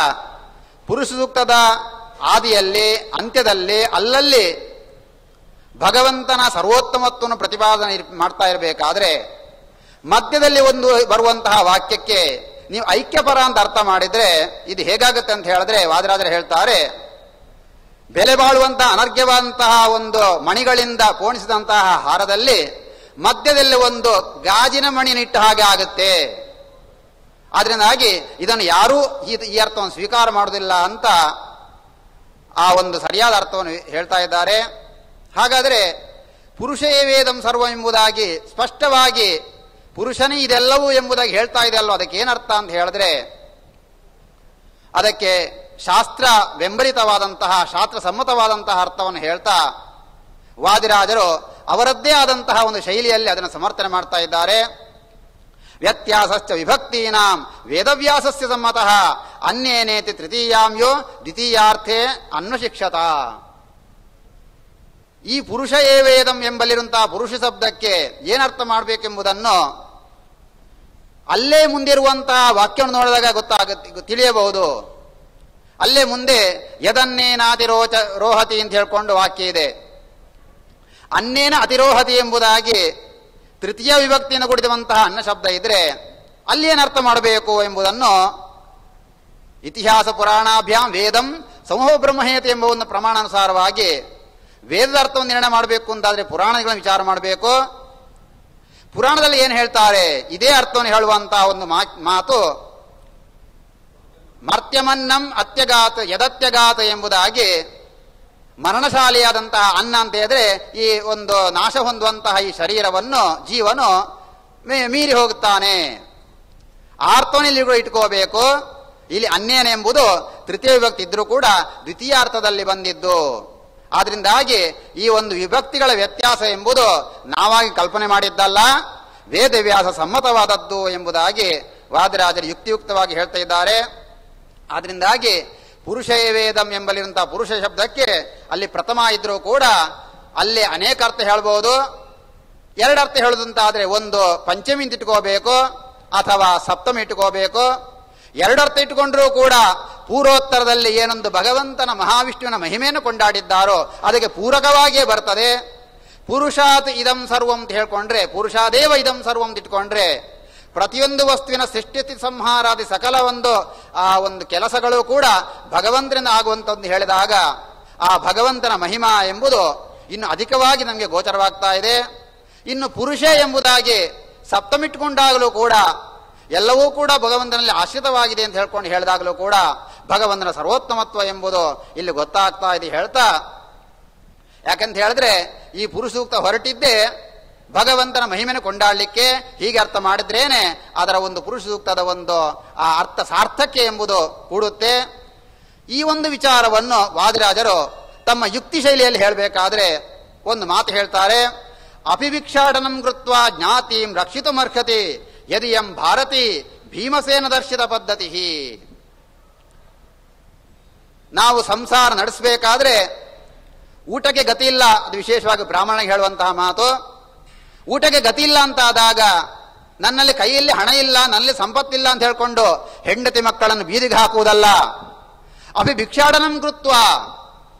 ಪುರುಷ ಸೂಕ್ತದ ಆದಿಯಲ್ಲಿ ಅಂತ್ಯದಲ್ಲಿ ಅಲ್ಲಲ್ಲಿ ಭಗವಂತನ ಸರ್ವೋತ್ತಮತ್ವವನ್ನು ಪ್ರತಿಪಾದನೆ ಮಾಡ್ತಾ ಇರಬೇಕಾದ್ರೆ ಮಧ್ಯದಲ್ಲಿ ಒಂದು ಬರುವಂತಹ ವಾಕ್ಯಕ್ಕೆ ನೀವು ಐಕ್ಯಪರ ಅಂತ ಅರ್ಥ ಮಾಡಿದ್ರೆ ಇದು ಹೇಗಾಗುತ್ತೆ ಅಂತ ಹೇಳಿದ್ರೆ ವಾದಿರಾಜರು ಹೇಳ್ತಾರೆ, ಬೆಲೆ ಬಾಳುವಂತಹ ಅನರ್ಘ್ಯವಾದಂತಹ ಒಂದು ಮಣಿಗಳಿಂದ ಪೋಣಿಸಿದಂತಹ ಹಾರದಲ್ಲಿ ಮಧ್ಯದಲ್ಲಿ ಒಂದು ಗಾಜಿನ ಮಣಿ ನಿಟ್ಟ ಹಾಗೆ ಆಗುತ್ತೆ. ಆದ್ರಿಂದಾಗಿ ಇದನ್ನು ಯಾರೂ ಈ ಅರ್ಥವನ್ನು ಸ್ವೀಕಾರ ಮಾಡುವುದಿಲ್ಲ ಅಂತ ಆ ಒಂದು ಸರಿಯಾದ ಅರ್ಥವನ್ನು ಹೇಳ್ತಾ ಇದ್ದಾರೆ. ಹಾಗಾದರೆ ಪುರುಷೇ ವೇದಂ ಸರ್ವ ಎಂಬುದಾಗಿ ಸ್ಪಷ್ಟವಾಗಿ ಪುರುಷನೇ ಇದೆಲ್ಲವೂ ಎಂಬುದಾಗಿ ಹೇಳ್ತಾ ಇದೆ ಅಲ್ವ, ಅದಕ್ಕೆ ಏನರ್ಥ ಅಂತ ಹೇಳಿದ್ರೆ ಅದಕ್ಕೆ ಶಾಸ್ತ್ರ ಬೆಂಬಲಿತವಾದಂತಹ ಶಾಸ್ತ್ರ ಸಮ್ಮತವಾದಂತಹ ಅರ್ಥವನ್ನು ಹೇಳ್ತಾ ವಾದಿರಾಜರು ಅವರದ್ದೇ ಆದಂತಹ ಒಂದು ಶೈಲಿಯಲ್ಲಿ ಅದನ್ನು ಸಮರ್ಥನೆ ಮಾಡ್ತಾ ಇದ್ದಾರೆ. ವ್ಯತ್ಯಾಸಶ್ಚ ವಿಭಕ್ತೀನಾಂ ವೇದವ್ಯಾಸಸ್ಯ ಸಮ್ಮತಃ ಅನ್ಯೇನೇತಿ ತೃತೀಯಾಂಯೋ ದ್ವಿತೀಯಾರ್ಥೇ ಅನ್ವಶಿಕ್ಷತ. ಈ ಪುರುಷ ಏ ವೇದಂ ಎಂಬಲ್ಲಿರುವಂತಹ ಪುರುಷ ಶಬ್ದಕ್ಕೆ ಏನರ್ಥ ಮಾಡಬೇಕೆಂಬುದನ್ನು ಅಲ್ಲೇ ಮುಂದಿರುವಂತಹ ವಾಕ್ಯವನ್ನು ನೋಡಿದಾಗ ಗೊತ್ತಾಗುತ್ತೆ, ತಿಳಿಯಬಹುದು. ಅಲ್ಲೇ ಮುಂದೆ ಯದನ್ನೇನ ರೋಹತಿ ಅಂತ ಹೇಳ್ಕೊಂಡು ವಾಕ್ಯ ಇದೆ. ಅನ್ನೇನ ಅತಿರೋಹತಿ ಎಂಬುದಾಗಿ ತೃತೀಯ ವಿಭಕ್ತಿಯನ್ನು ಕೂಡಿರುವಂತಹ ಅನ್ನ ಶಬ್ದ ಇದ್ರೆ ಅಲ್ಲಿ ಏನರ್ಥ ಮಾಡಬೇಕು ಎಂಬುದನ್ನು ಇತಿಹಾಸ ಪುರಾಣಾಭ್ಯಾಂ ವೇದಂ ಸಮೂಹ ಬ್ರಹ್ಮಹೇತಿ ಎಂಬ ಒಂದು ಪ್ರಮಾಣಾನುಸಾರವಾಗಿ ವೇದದ ಅರ್ಥವನ್ನು ನಿರ್ಣಯ ಮಾಡಬೇಕು ಅಂತಾದ್ರೆ ಪುರಾಣಗಳನ್ನು ವಿಚಾರ ಮಾಡಬೇಕು. ಪುರಾಣದಲ್ಲಿ ಏನು ಹೇಳ್ತಾರೆ ಇದೇ ಅರ್ಥವನ್ನು ಹೇಳುವಂತಹ ಒಂದು ಮಾತು ಮರ್ತ್ಯಮನ್ನಂ ಅತ್ಯಗಾತ ಯದತ್ಯಗಾತ ಎಂಬುದಾಗಿ ಮರಣಶಾಲಿಯಾದಂತಹ ಅನ್ನ ಅಂತ ಹೇಳಿದ್ರೆ ಈ ಒಂದು ನಾಶ ಹೊಂದುವಂತಹ ಈ ಶರೀರವನ್ನು ಜೀವನು ಮೀರಿ ಹೋಗುತ್ತಾನೆ. ಆ ಅರ್ಥವನ್ನು ಇಲ್ಲಿ ಇಟ್ಕೋಬೇಕು. ಇಲ್ಲಿ ಅನ್ನೇನ ಎಂಬುದು ತೃತೀಯ ವಿಭಕ್ತಿ ಇದ್ರೂ ಕೂಡ ದ್ವಿತೀಯ ಅರ್ಥದಲ್ಲಿ ಬಂದಿದ್ದು. ಆದ್ರಿಂದಾಗಿ ಈ ಒಂದು ವಿಭಕ್ತಿಗಳ ವ್ಯತ್ಯಾಸ ಎಂಬುದು ನಾವಾಗಿ ಕಲ್ಪನೆ ಮಾಡಿದ್ದಲ್ಲ, ವೇದವ್ಯಾಸ ಸಮ್ಮತವಾದದ್ದು ಎಂಬುದಾಗಿ ವಾದಿರಾಜರು ಯುಕ್ತಿಯುಕ್ತವಾಗಿ ಹೇಳ್ತಾ ಇದ್ದಾರೆ. ಆದ್ರಿಂದಾಗಿ ಪುರುಷ ವೇದಂ ಎಂಬಲ್ಲಿರುವಂತಹ ಪುರುಷ ಶಬ್ದಕ್ಕೆ ಅಲ್ಲಿ ಪ್ರಥಮ ಇದ್ರೂ ಕೂಡ ಅಲ್ಲಿ ಅನೇಕ ಅರ್ಥ ಹೇಳ್ಬೋದು. ಎರಡು ಅರ್ಥ ಹೇಳುದಂತಾದ್ರೆ ಒಂದು ಪಂಚಮಿ ಅಂತ ಇಟ್ಕೋಬೇಕು ಅಥವಾ ಸಪ್ತಮಿ ಇಟ್ಕೋಬೇಕು. ಎರಡು ಅರ್ಥ ಇಟ್ಟುಕೊಂಡ್ರೂ ಕೂಡ ಪೂರ್ವೋತ್ತರದಲ್ಲಿ ಏನೊಂದು ಭಗವಂತನ ಮಹಾವಿಷ್ಣುವಿನ ಮಹಿಮೆಯನ್ನು ಕೊಂಡಾಡಿದ್ದಾರೋ ಅದಕ್ಕೆ ಪೂರಕವಾಗಿಯೇ ಬರ್ತದೆ. ಪುರುಷಾತ್ ಇದಂ ಸರ್ವಂ ಅಂತ ಹೇಳ್ಕೊಂಡ್ರೆ ಪುರುಷಾದೇವ ಇದಂ ಸರ್ವಂ ಅಂತ ಇಟ್ಕೊಂಡ್ರೆ ಪ್ರತಿಯೊಂದು ವಸ್ತುವಿನ ಸೃಷ್ಟಿ ಸಂಹಾರಾದಿ ಸಕಲ ಆ ಒಂದು ಕೆಲಸಗಳು ಕೂಡ ಭಗವಂತನಿಂದ ಆಗುವಂತದ್ದು ಹೇಳಿದಾಗ ಆ ಭಗವಂತನ ಮಹಿಮಾ ಎಂಬುದು ಇನ್ನು ಅಧಿಕವಾಗಿ ನಮಗೆ ಗೋಚರವಾಗ್ತಾ ಇದೆ. ಇನ್ನು ಪುರುಷ ಎಂಬುದಾಗಿ ಸಪ್ತಮಿಟ್ಕೊಂಡಾಗಲೂ ಕೂಡ ಎಲ್ಲವೂ ಕೂಡ ಭಗವಂತನಲ್ಲಿ ಆಶ್ರಿತವಾಗಿದೆ ಅಂತ ಹೇಳ್ಕೊಂಡು ಹೇಳಿದಾಗಲೂ ಕೂಡ ಭಗವಂತನ ಸರ್ವೋತ್ತಮತ್ವ ಎಂಬುದು ಇಲ್ಲಿ ಗೊತ್ತಾಗ್ತಾ ಇದೆ ಹೇಳ್ತಾ, ಯಾಕಂತ ಹೇಳಿದ್ರೆ ಈ ಪುರುಷ ಸೂಕ್ತ ಹೊರಟಿದ್ದೇ ಭಗವಂತನ ಮಹಿಮೆಯನ್ನು ಕೊಂಡಾಡಲಿಕ್ಕೆ. ಹೀಗೆ ಅರ್ಥ ಮಾಡಿದ್ರೇನೆ ಅದರ ಒಂದು ಪುರುಷ ಸೂಕ್ತದ ಒಂದು ಆ ಅರ್ಥ ಸಾರ್ಥಕ್ಯ ಎಂಬುದು ಕೂಡುತ್ತೆ. ಈ ಒಂದು ವಿಚಾರವನ್ನು ವಾದಿರಾಜರು ತಮ್ಮ ಯುಕ್ತಿ ಶೈಲಿಯಲ್ಲಿ ಹೇಳಬೇಕಾದ್ರೆ ಒಂದು ಮಾತು ಹೇಳ್ತಾರೆ, ಅಪಿಭಿಕ್ಷಾಟನಂ ಕೃತ್ವ ಜ್ಞಾತಿಂ ರಕ್ಷಿತುಮರ್ಹತಿ ಯದಿಯಂ ಭಾರತಿ ಭೀಮಸೇನ ದರ್ಶಿತ ಪದ್ಧತಿ. ನಾವು ಸಂಸಾರ ನಡೆಸಬೇಕಾದ್ರೆ ಊಟಕ್ಕೆ ಗತಿ ಇಲ್ಲ, ಅದು ವಿಶೇಷವಾಗಿ ಬ್ರಾಹ್ಮಣನಿಗೆ ಹೇಳುವಂತಹ ಮಾತು. ಊಟಕ್ಕೆ ಗತಿ ಇಲ್ಲ ಅಂತ ಆದಾಗ ನನ್ನಲ್ಲಿ ಕೈಯಲ್ಲಿ ಹಣ ಇಲ್ಲ, ನನ್ನಲ್ಲಿ ಸಂಪತ್ತಿಲ್ಲ ಅಂತ ಹೇಳ್ಕೊಂಡು ಹೆಂಡತಿ ಮಕ್ಕಳನ್ನು ಬೀದಿಗೆ ಹಾಕುವುದಲ್ಲ. ಅಪಿಭಿಕ್ಷಾಟನಂ ಕೃತ್ವ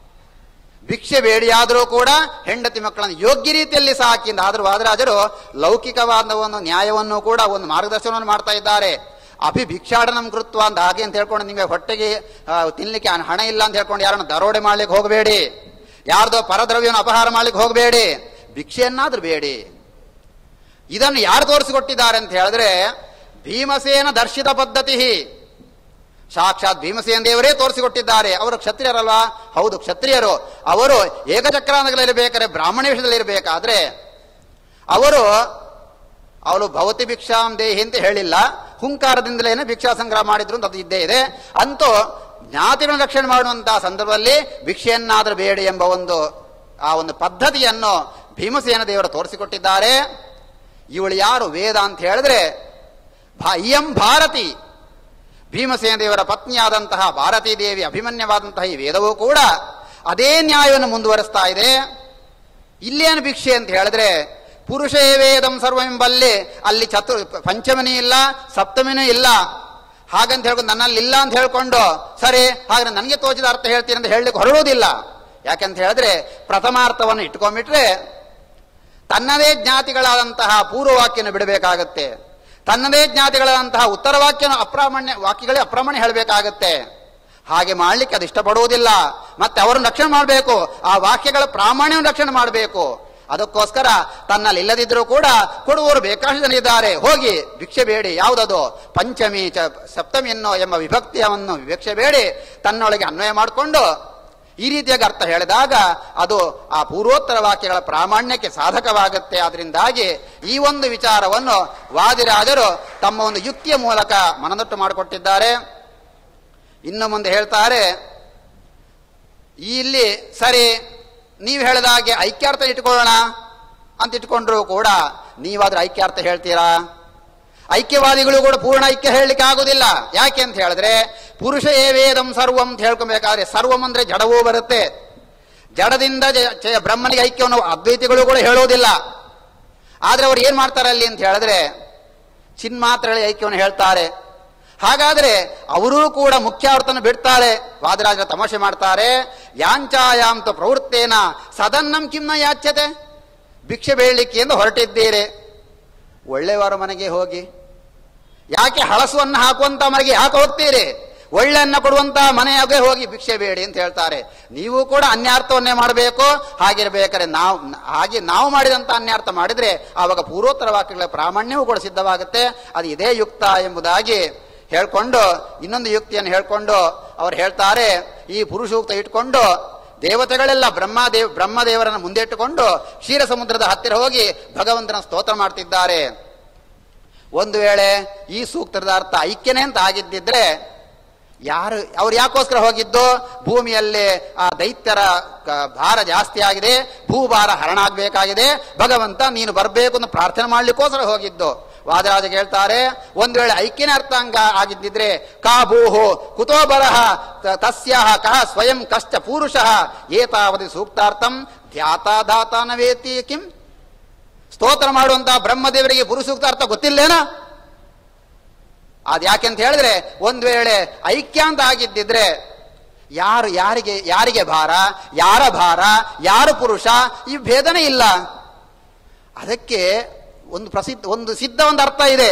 ಭಿಕ್ಷೆ ಬೇಡಿಯಾದರೂ ಕೂಡ ಹೆಂಡತಿ ಮಕ್ಕಳನ್ನು ಯೋಗ್ಯ ರೀತಿಯಲ್ಲಿ ಸಾಕಿಂದ. ಆದರೂ ವಾದರಾಜರು ಲೌಕಿಕವಾದ ಒಂದು ನ್ಯಾಯವನ್ನು ಕೂಡ ಒಂದು ಮಾರ್ಗದರ್ಶನವನ್ನು ಮಾಡ್ತಾ ಇದ್ದಾರೆ. ಅಪಿಭಿಕ್ಷಾಟನಂ ಕೃತ್ವ ಅಂತ ಹಾಗೆ ಅಂತ ಹೇಳ್ಕೊಂಡು ನಿಮಗೆ ಹೊಟ್ಟೆಗೆ ತಿನ್ಲಿಕ್ಕೆ ಹಣ ಇಲ್ಲ ಅಂತ ಹೇಳ್ಕೊಂಡು ಯಾರನ್ನು ದರೋಡೆ ಮಾಡ್ಲಿಕ್ಕೆ ಹೋಗಬೇಡಿ, ಯಾರ್ದೋ ಪರದ್ರವ್ಯವನ್ನು ಅಪಹಾರ ಮಾಡ್ಲಿಕ್ಕೆ ಹೋಗಬೇಡಿ, ಭಿಕ್ಷೆಯನ್ನಾದ್ರೂ ಬೇಡಿ. ಇದನ್ನು ಯಾರು ತೋರಿಸಿಕೊಟ್ಟಿದ್ದಾರೆ ಅಂತ ಹೇಳಿದ್ರೆ ಭೀಮಸೇನ ದರ್ಶಿತ ಪದ್ಧತಿ. ಸಾಕ್ಷಾತ್ ಭೀಮಸೇನ ದೇವರೇ ತೋರಿಸಿಕೊಟ್ಟಿದ್ದಾರೆ. ಅವರು ಕ್ಷತ್ರಿಯರಲ್ವಾ? ಹೌದು, ಕ್ಷತ್ರಿಯರು. ಅವರು ಏಕಚಕ್ರಾನಗಲಿರಬೇಕಾದ್ರೆ ಬ್ರಾಹ್ಮಣ ವೇಷದಲ್ಲಿ ಇರಬೇಕಾದ್ರೆ ಅವಳು ಭವತಿ ಭಿಕ್ಷಾಂ ದೇಹಿ ಅಂತ ಹೇಳಿಲ್ಲ, ಹುಂಕಾರದಿಂದಲೇನೆ ಭಿಕ್ಷಾ ಸಂಗ್ರಹ ಮಾಡಿದ್ರು ಅಂತ ಅದು ಇದ್ದೇ ಇದೆ. ಅಂತೂ ಜ್ಞಾತಿಗಳನ್ನು ರಕ್ಷಣೆ ಮಾಡುವಂತಹ ಸಂದರ್ಭದಲ್ಲಿ ಭಿಕ್ಷೆಯನ್ನಾದರೂ ಬೇಡಿ ಎಂಬ ಆ ಒಂದು ಪದ್ಧತಿಯನ್ನು ಭೀಮಸೇನ ದೇವರು ತೋರಿಸಿಕೊಟ್ಟಿದ್ದಾರೆ. ಇವಳು ಯಾರು? ವೇದ ಅಂತ ಹೇಳಿದ್ರೆ ಇಯಂ ಭಾರತಿ, ಭೀಮಸೇನ ದೇವರ ಪತ್ನಿಯಾದಂತಹ ಭಾರತೀ ದೇವಿ ಅಭಿಮನ್ಯವಾದಂತಹ ಈ ವೇದವೂ ಕೂಡ ಅದೇ ನ್ಯಾಯವನ್ನು ಮುಂದುವರಿಸ್ತಾ ಇದೆ. ಇಲ್ಲೇನು ಭಿಕ್ಷೆ ಅಂತ ಹೇಳಿದ್ರೆ ಪುರುಷೇ ವೇದಂ ಸರ್ವವೆಂಬಲ್ಲಿ ಅಲ್ಲಿ ಪಂಚಮಿನೂ ಇಲ್ಲ, ಸಪ್ತಮಿನೂ ಇಲ್ಲ. ಹಾಗಂತ ಹೇಳ್ಕೊಂಡು ನನ್ನಲ್ಲಿ ಇಲ್ಲ ಅಂತ ಹೇಳ್ಕೊಂಡು ಸರಿ ಹಾಗೆ ನನಗೆ ತೋಚಿದ ಅರ್ಥ ಹೇಳ್ತೀನಿ ಅಂತ ಹೇಳಲಿಕ್ಕೆ ಹೊರಡುವುದಿಲ್ಲ. ಯಾಕಂತ ಹೇಳಿದ್ರೆ ಪ್ರಥಮಾರ್ಥವನ್ನು ಇಟ್ಕೊಂಡ್ಬಿಟ್ರೆ ತನ್ನದೇ ಜ್ಞಾತಿಗಳಾದಂತಹ ಪೂರ್ವವಾಕ್ಯನ ಬಿಡಬೇಕಾಗತ್ತೆ, ತನ್ನದೇ ಜ್ಞಾತಿಗಳಾದಂತಹ ಉತ್ತರ ವಾಕ್ಯಗಳೇ ಅಪ್ರಾಮಾಣ್ಯ ಹೇಳಬೇಕಾಗತ್ತೆ. ಹಾಗೆ ಮಾಡಲಿಕ್ಕೆ ಅದು ಇಷ್ಟಪಡುವುದಿಲ್ಲ. ಮತ್ತೆ ಅವರನ್ನು ರಕ್ಷಣೆ ಮಾಡಬೇಕು, ಆ ವಾಕ್ಯಗಳ ಪ್ರಾಮಾಣ್ಯವನ್ನು ರಕ್ಷಣೆ ಮಾಡಬೇಕು. ಅದಕ್ಕೋಸ್ಕರ ತನ್ನಲ್ಲಿ ಇಲ್ಲದಿದ್ರೂ ಕೂಡ ಕೊಡುವವರು ಬೇಕಾದಷ್ಟು ಜನ ಇದ್ದಾರೆ, ಹೋಗಿ ಭಿಕ್ಷೆ ಬೇಡಿ. ಯಾವುದದು? ಪಂಚಮಿ ಸಪ್ತಮಿ ಎಂಬ ವಿಭಕ್ತಿಯನ್ನು ಭಿಕ್ಷೆ ಬೇಡಿ ತನ್ನೊಳಗೆ ಅನ್ವಯ ಮಾಡಿಕೊಂಡು ಈ ರೀತಿಯಾಗಿ ಅರ್ಥ ಹೇಳಿದಾಗ ಅದು ಆ ಪೂರ್ವೋತ್ತರ ವಾಕ್ಯಗಳ ಪ್ರಾಮಾಣ್ಯಕ್ಕೆ ಸಾಧಕವಾಗುತ್ತೆ. ಆದ್ರಿಂದಾಗಿ ಈ ಒಂದು ವಿಚಾರವನ್ನು ವಾದಿರಾಜರು ತಮ್ಮ ಒಂದು ಯುಕ್ತಿಯ ಮೂಲಕ ಮನದಟ್ಟು ಮಾಡಿಕೊಟ್ಟಿದ್ದಾರೆ. ಇನ್ನು ಮುಂದೆ ಹೇಳ್ತಾರೆ, ಇಲ್ಲಿ ಸರಿ ನೀವು ಹೇಳಿದ ಹಾಗೆ ಐಕ್ಯಾರ್ಥ ಇಟ್ಕೊಳ್ಳೋಣ ಅಂತ ಇಟ್ಕೊಂಡ್ರು ಕೂಡ ನೀವಾದ್ರೂ ಐಕ್ಯಾರ್ಥ ಹೇಳ್ತೀರಾ? ಐಕ್ಯವಾದಿಗಳು ಕೂಡ ಪೂರ್ಣ ಐಕ್ಯ ಹೇಳಲಿಕ್ಕೆ ಆಗುದಿಲ್ಲ. ಯಾಕೆ ಅಂತ ಹೇಳಿದ್ರೆ ಪುರುಷ ಏ ವೇದಂ ಸರ್ವಂ ಅಂತ ಹೇಳ್ಕೊಬೇಕಾದ್ರೆ ಸರ್ವಂ ಅಂದ್ರೆ ಜಡವೂ ಬರುತ್ತೆ. ಜಡದಿಂದ ಬ್ರಹ್ಮನಿಗೆ ಐಕ್ಯವನ್ನು ಅದ್ವೈತಿಗಳು ಕೂಡ ಹೇಳೋದಿಲ್ಲ. ಆದ್ರೆ ಅವ್ರು ಏನ್ ಮಾಡ್ತಾರೆ ಅಲ್ಲಿ ಅಂತ ಹೇಳಿದ್ರೆ ಚಿನ್ಮಾತ್ರಗಳಲ್ಲಿ ಐಕ್ಯವನ್ನು ಹೇಳ್ತಾರೆ. ಹಾಗಾದ್ರೆ ಅವರೂ ಕೂಡ ಮುಖ್ಯಾರ್ಥನ ಬಿಡ್ತಾರೆ. ವಾದರಾಜರ ತಮಾಷೆ ಮಾಡ್ತಾರೆ. ಯಾಂಚಾಯಾಂತ ಪ್ರವೃತ್ತೇನ ಸದನ್ನಂ ಕಿಮ್ನ ಯಾಚ್ಯತೆ, ಭಿಕ್ಷೆ ಬೇಡಲಿಕ್ಕೆ ಎಂದು ಹೊರಟಿದ್ದೀರಿ, ಒಳ್ಳೆಯವರ ಮನೆಗೆ ಹೋಗಿ ಯಾಕೆ ಹಳಸುವನ್ನು ಹಾಕುವಂತ ಮನೆಗೆ ಯಾಕೆ ಹೋಗ್ತೀರಿ? ಒಳ್ಳೆ ಅನ್ನ ಕೊಡುವಂತಹ ಮನೆಯಾಗೆ ಹೋಗಿ ಭಿಕ್ಷೆ ಬೇಡಿ ಅಂತ ಹೇಳ್ತಾರೆ. ನೀವು ಕೂಡ ಅನ್ಯಾರ್ಥವನ್ನೇ ಮಾಡಬೇಕು. ಹಾಗಿರ್ಬೇಕಾದ್ರೆ ನಾವು ಮಾಡಿದಂತ ಅನ್ಯಾರ್ಥ ಮಾಡಿದ್ರೆ ಆವಾಗ ಪೂರ್ವೋತ್ತರ ವಾಕ್ಯಗಳ ಪ್ರಾಮಾಣ್ಯವೂ ಕೂಡ ಸಿದ್ಧವಾಗುತ್ತೆ. ಅದು ಇದೇ ಯುಕ್ತ ಎಂಬುದಾಗಿ ಹೇಳ್ಕೊಂಡು ಇನ್ನೊಂದು ಯುಕ್ತಿಯನ್ನು ಹೇಳ್ಕೊಂಡು ಅವ್ರು ಹೇಳ್ತಾರೆ, ಈ ಪುರುಷೂಕ್ತ ಇಟ್ಕೊಂಡು ದೇವತೆಗಳೆಲ್ಲ ಬ್ರಹ್ಮದೇವರನ್ನು ಮುಂದೆ ಇಟ್ಟುಕೊಂಡು ಕ್ಷೀರ ಸಮುದ್ರದ ಹತ್ತಿರ ಹೋಗಿ ಭಗವಂತನ ಸ್ತೋತ್ರ ಮಾಡ್ತಿದ್ದಾರೆ. ಒಂದು ವೇಳೆ ಈ ಸೂಕ್ತದ ಅರ್ಥ ಐಕ್ಯನೇ ಅಂತ ಆಗಿದ್ದಿದ್ರೆ ಅವ್ರು ಯಾಕೋಸ್ಕರ ಹೋಗಿದ್ದು? ಭೂಮಿಯಲ್ಲಿ ಆ ದೈತ್ಯರ ಭಾರ ಜಾಸ್ತಿ ಆಗಿದೆ, ಭೂಭಾರ ಹರಣ ಆಗ್ಬೇಕಾಗಿದೆ, ಭಗವಂತ ನೀನು ಬರಬೇಕು ಅಂತ ಪ್ರಾರ್ಥನೆ ಮಾಡ್ಲಿಕ್ಕೋಸ್ಕರ ಹೋಗಿದ್ದು. ವಾದರಾಜ ಹೇಳ್ತಾರೆ, ಒಂದು ವೇಳೆ ಐಕ್ಯನ ಅರ್ಥಾಂಗ ಆಗಿದ್ದಿದ್ರೆ ಕಾ ಭೂಹು ಕುತೋ ಬರಹ ತಸ್ಯಾಹ ಕಹ ಸ್ವಯಂ ಕಶ್ಚ ಪೂರುಷಃ ಏತಾವಧಿ ಸೂಕ್ತಾರ್ಥಂ ಧ್ಯಾತಾ ದಾತಾನವೇತಿ ಕಿಂ. ಸ್ತೋತ್ರ ಮಾಡುವಂತಹ ಬ್ರಹ್ಮದೇವರಿಗೆ ಪುರುಷೂಕ್ತ ಅರ್ಥ ಗೊತ್ತಿಲ್ಲೇನ? ಅದ್ಯಾಕೆಂತ ಹೇಳಿದ್ರೆ ಒಂದು ವೇಳೆ ಐಕ್ಯ ಅಂತ ಆಗಿದ್ದಿದ್ರೆ ಯಾರಿಗೆ ಭಾರ, ಯಾರ ಭಾರ, ಯಾರು ಪುರುಷ, ಈ ಭೇದನೆ ಇಲ್ಲ. ಅದಕ್ಕೆ ಒಂದು ಸಿದ್ಧ ಒಂದು ಅರ್ಥ ಇದೆ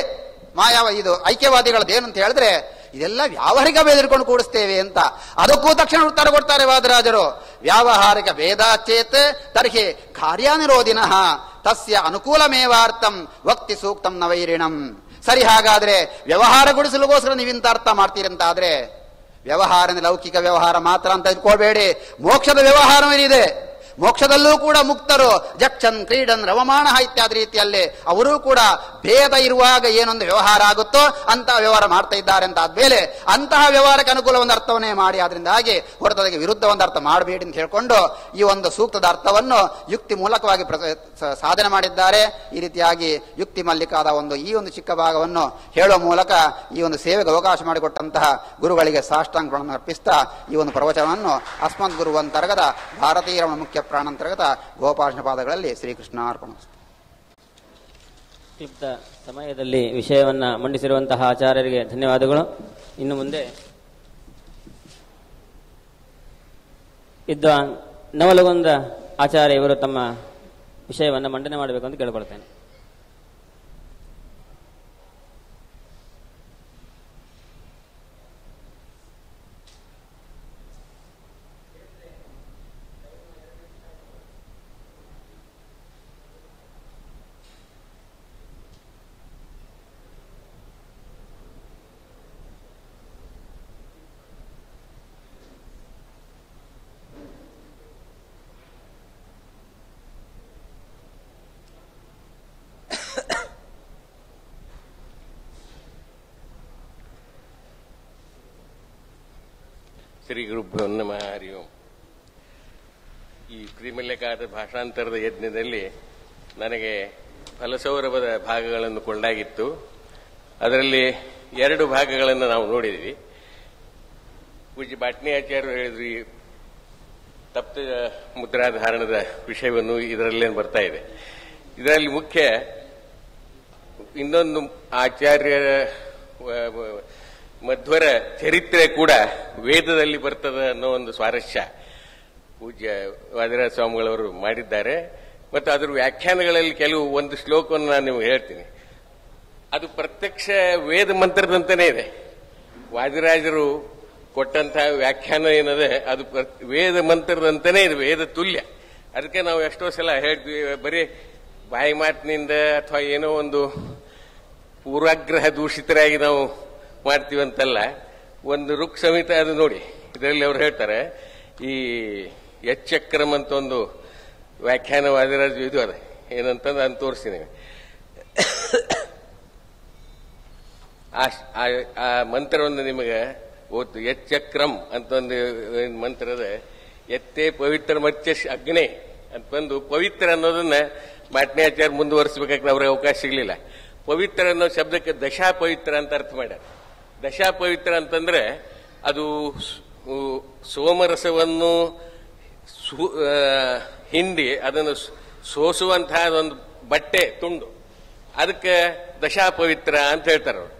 ಇದು ಐಕ್ಯವಾದಿಗಳದ್ದು. ಏನು ಅಂತ ಹೇಳಿದ್ರೆ ಇದೆಲ್ಲ ವ್ಯಾವಹಾರಿಕ ಭೇದ ಇಟ್ಕೊಂಡು ಕೂಡಿಸ್ತೇವೆ ಅಂತ. ಅದಕ್ಕೂ ತಕ್ಷಣ ಉತ್ತರ ಕೊಡ್ತಾರೆ ವಾದರಾಜರು. ವ್ಯಾವಹಾರಿಕ ಭೇದಾಚೇತ್ ತರ್ಹಿ ಕಾರ್ಯಾನಿರೋಧಿನಃ ತಸ್ಯ ಅನುಕೂಲಮೇವಾರ್ಥಂ ವಕ್ತಿ ಸೂಕ್ತಂ ನವೈರಿಣಂ. ಸರಿ, ಹಾಗಾದ್ರೆ ವ್ಯವಹಾರಗೊಳಿಸಲಿಗೋಸ್ಕರ ನೀವಿಂತ ಅರ್ಥ ಮಾಡ್ತೀರಂತಾದ್ರೆ ವ್ಯವಹಾರ ಲೌಕಿಕ ವ್ಯವಹಾರ ಮಾತ್ರ ಅಂತ ಇಟ್ಕೊಳ್ಬೇಡಿ. ಮೋಕ್ಷದ ವ್ಯವಹಾರವೇನಿದೆ, ಮೋಕ್ಷದಲ್ಲೂ ಕೂಡ ಮುಕ್ತರು ಜಕ್ಷನ್ ಕ್ರೀಡನ್ ರವಮಾಣ ಇತ್ಯಾದಿ ರೀತಿಯಲ್ಲಿ ಅವರೂ ಕೂಡ ಭೇದ ಇರುವಾಗ ಏನೊಂದು ವ್ಯವಹಾರ ಆಗುತ್ತೋ ಅಂತ ವ್ಯವಹಾರ ಮಾಡ್ತಾ ಇದ್ದಾರೆ ಅಂತ ಆದ್ಮೇಲೆ ಅಂತಹ ವ್ಯವಹಾರಕ್ಕೆ ಅನುಕೂಲ ಒಂದು ಅರ್ಥವನ್ನೇ ಮಾಡಿ, ಆದ್ರಿಂದಾಗಿ ಹೊರತದಕ್ಕೆ ವಿರುದ್ಧ ಒಂದು ಅರ್ಥ ಮಾಡಬೇಡಿ ಅಂತ ಹೇಳ್ಕೊಂಡು ಈ ಒಂದು ಸೂಕ್ತದ ಅರ್ಥವನ್ನು ಯುಕ್ತಿ ಮೂಲಕವಾಗಿ ಸಾಧನೆ ಮಾಡಿದ್ದಾರೆ. ಈ ರೀತಿಯಾಗಿ ಯುಕ್ತಿ ಮಲ್ಲಿಕಾದ ಈ ಒಂದು ಚಿಕ್ಕ ಭಾಗವನ್ನು ಹೇಳುವ ಮೂಲಕ ಈ ಒಂದು ಸೇವೆಗೆ ಅವಕಾಶ ಮಾಡಿಕೊಟ್ಟಂತಹ ಗುರುಗಳಿಗೆ ಸಾಷ್ಟಾಂಗ ಪ್ರಣಾಮ ಅರ್ಪಿಸ್ತಾ ಈ ಒಂದು ಪ್ರವಚನವನ್ನು ಅಸ್ಮದ್ ಗುರು ಅಂತರ್ಗತ ಭಾರತೀಯ ರಮಣ ಮುಖ್ಯ ಪ್ರಾಣಾಂತರ್ಗತ ಗೋಪಾಲನ ಪಾದಗಳಲ್ಲಿ ಶ್ರೀಕೃಷ್ಣಾರ್ಪಣ. ಕ್ಲಿಪ್ತ ಸಮಯದಲ್ಲಿ ವಿಷಯವನ್ನ ಮಂಡಿಸಿರುವಂತಹ ಆಚಾರ್ಯರಿಗೆ ಧನ್ಯವಾದಗಳು. ಇನ್ನು ಮುಂದೆ ವಿದ್ವಾನ್ ನವಲಗುಂದ ಆಚಾರ್ಯ ಇವರು ತಮ್ಮ ವಿಷಯವನ್ನು ಮಂಡನೆ ಮಾಡಬೇಕು ಅಂತ ಕೇಳ್ಕೊಳ್ತೇನೆ. ಶ್ರೀ ಗುರುಭ್ಯೋ ನಮಃ. ಹರಿ ಓಂ. ಈ ಶ್ರೀಮಲ್ಯಕಾದ ಭಾಷಾಂತರದ ಯಜ್ಞದಲ್ಲಿ ನನಗೆ ಫಲಸೌರಭದ ಭಾಗಗಳನ್ನು ಕೊಂಡಾಗಿತ್ತು. ಅದರಲ್ಲಿ 2 ಭಾಗಗಳನ್ನು ನಾವು ನೋಡಿದ್ವಿ. ಪೂಜ್ಯ ಬಾಟ್ನಿ ಆಚಾರ್ಯರು ಹೇಳಿದ್ವಿ ತಪ್ತ ಮುದ್ರಾಧಾರಣದ ವಿಷಯವನ್ನು ಇದರಲ್ಲೇನು ಬರ್ತಾ ಇದೆ. ಇದರಲ್ಲಿ ಮುಖ್ಯ ಇನ್ನೊಂದು ಆಚಾರ್ಯರ ಮಧ್ವರ ಚರಿತ್ರೆ ಕೂಡ ವೇದದಲ್ಲಿ ಬರ್ತದೆ ಅನ್ನೋ ಒಂದು ಸ್ವಾರಸ್ಯ ಪೂಜ್ಯ ವಾದಿರಾಜ ಸ್ವಾಮಿಗಳವರು ಮಾಡಿದ್ದಾರೆ. ಮತ್ತು ಅದರ ವ್ಯಾಖ್ಯಾನಗಳಲ್ಲಿ ಒಂದು ಶ್ಲೋಕವನ್ನು ನಾನು ನಿಮಗೆ ಹೇಳ್ತೀನಿ. ಅದು ಪ್ರತ್ಯಕ್ಷ ವೇದ ಮಂತ್ರದಂತೆಯೇ ಇದೆ. ವಾದಿರಾಜರು ಕೊಟ್ಟಂತಹ ವ್ಯಾಖ್ಯಾನ ಏನದೆ ಅದು ವೇದ ಮಂತ್ರದಂತೆಯೇ ಇದೆ, ವೇದ ತುಲ್ಯ. ಅದಕ್ಕೆ ನಾವು ಎಷ್ಟೋ ಸಲ ಹೇಳ್ತೀವಿ, ಬರೀ ಬಾಯಿ ಮಾತಿನಿಂದ ಅಥವಾ ಏನೋ ಒಂದು ಪೂರ್ವಾಗ್ರಹ ದೂಷಿತರಾಗಿ ನಾವು ಮಾಡ್ತೀವಂತಲ್ಲ. ಒಂದು ಋಕ್ ಸಮೇತ ಅದು ನೋಡಿ, ಇದರಲ್ಲಿ ಅವ್ರು ಹೇಳ್ತಾರೆ, ಈ ಯಚ್ಚಕ್ರಮ್ ಅಂತ ಒಂದು ವ್ಯಾಖ್ಯಾನ ವಾದಿರಾಜು ಇದು ಅದ ಏನಂತಂದು ಅದನ್ನು ತೋರಿಸ್ತೀನಿ. ಆ ಮಂತ್ರವನ್ನು ನಿಮಗೆ ಓದ್ತು. ಯಚ್ಚಕ್ರಮ್ ಅಂತ ಒಂದು ಮಂತ್ರದ ಎತ್ತೇ ಪವಿತ್ರ ಮತ್ಸ್ಯ ಅಗ್ನೇ ಅಂತಂದು ಪವಿತ್ರ ಅನ್ನೋದನ್ನ ಮಾಟ್ನ್ಯಾಚಾರ್ಯ ಮುಂದುವರಿಸಬೇಕಾಗಿ ಅವ್ರಿಗೆ ಅವಕಾಶ ಸಿಗಲಿಲ್ಲ. ಪವಿತ್ರ ಅನ್ನೋ ಶಬ್ದಕ್ಕೆ ದಶಾ ಪವಿತ್ರ ಅಂತ ಅರ್ಥ ಮಾಡ್ಯಾರ. ದಶಾ ಪವಿತ್ರ ಅಂತಂದ್ರೆ ಅದು ಸೋಮರಸವನ್ನು ಹಿಂಡಿ ಅದನ್ನು ಸೋಸುವಂತಹ ಒಂದು ಬಟ್ಟೆ ತುಂಡು, ಅದಕ್ಕೆ ದಶಾ ಪವಿತ್ರ ಅಂತ ಹೇಳ್ತಾರೆ ಅವರು.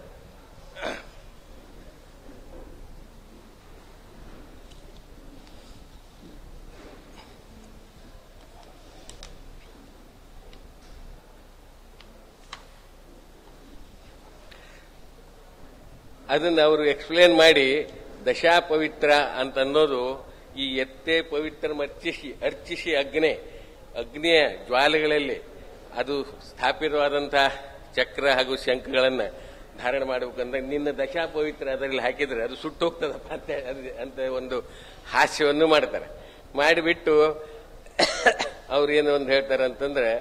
ಅದನ್ನು ಅವರು ಎಕ್ಸ್ಪ್ಲೇನ್ ಮಾಡಿ ದಶಾ ಪವಿತ್ರ ಅಂತ ಅನ್ನೋದು ಈ ಎತ್ತೇ ಪವಿತ್ರ ಅರ್ಚಿಸಿ ಅಗ್ನಿಯ ಜ್ವಾಲೆಗಳಲ್ಲಿ ಅದು ಸ್ಥಾಪಿತವಾದಂತಹ ಚಕ್ರ ಹಾಗೂ ಶಂಖಗಳನ್ನು ಧಾರಣೆ ಮಾಡಬೇಕಂದ್ರೆ ನಿನ್ನ ದಶಾ ಪವಿತ್ರ ಅದರಲ್ಲಿ ಹಾಕಿದ್ರೆ ಅದು ಸುಟ್ಟು ಹೋಗ್ತದಪ್ಪ ಅಂತ ಒಂದು ಹಾಸ್ಯವನ್ನು ಮಾಡ್ತಾರೆ. ಮಾಡಿಬಿಟ್ಟು ಅವ್ರು ಏನು ಒಂದು ಹೇಳ್ತಾರೆ ಅಂತಂದ್ರೆ,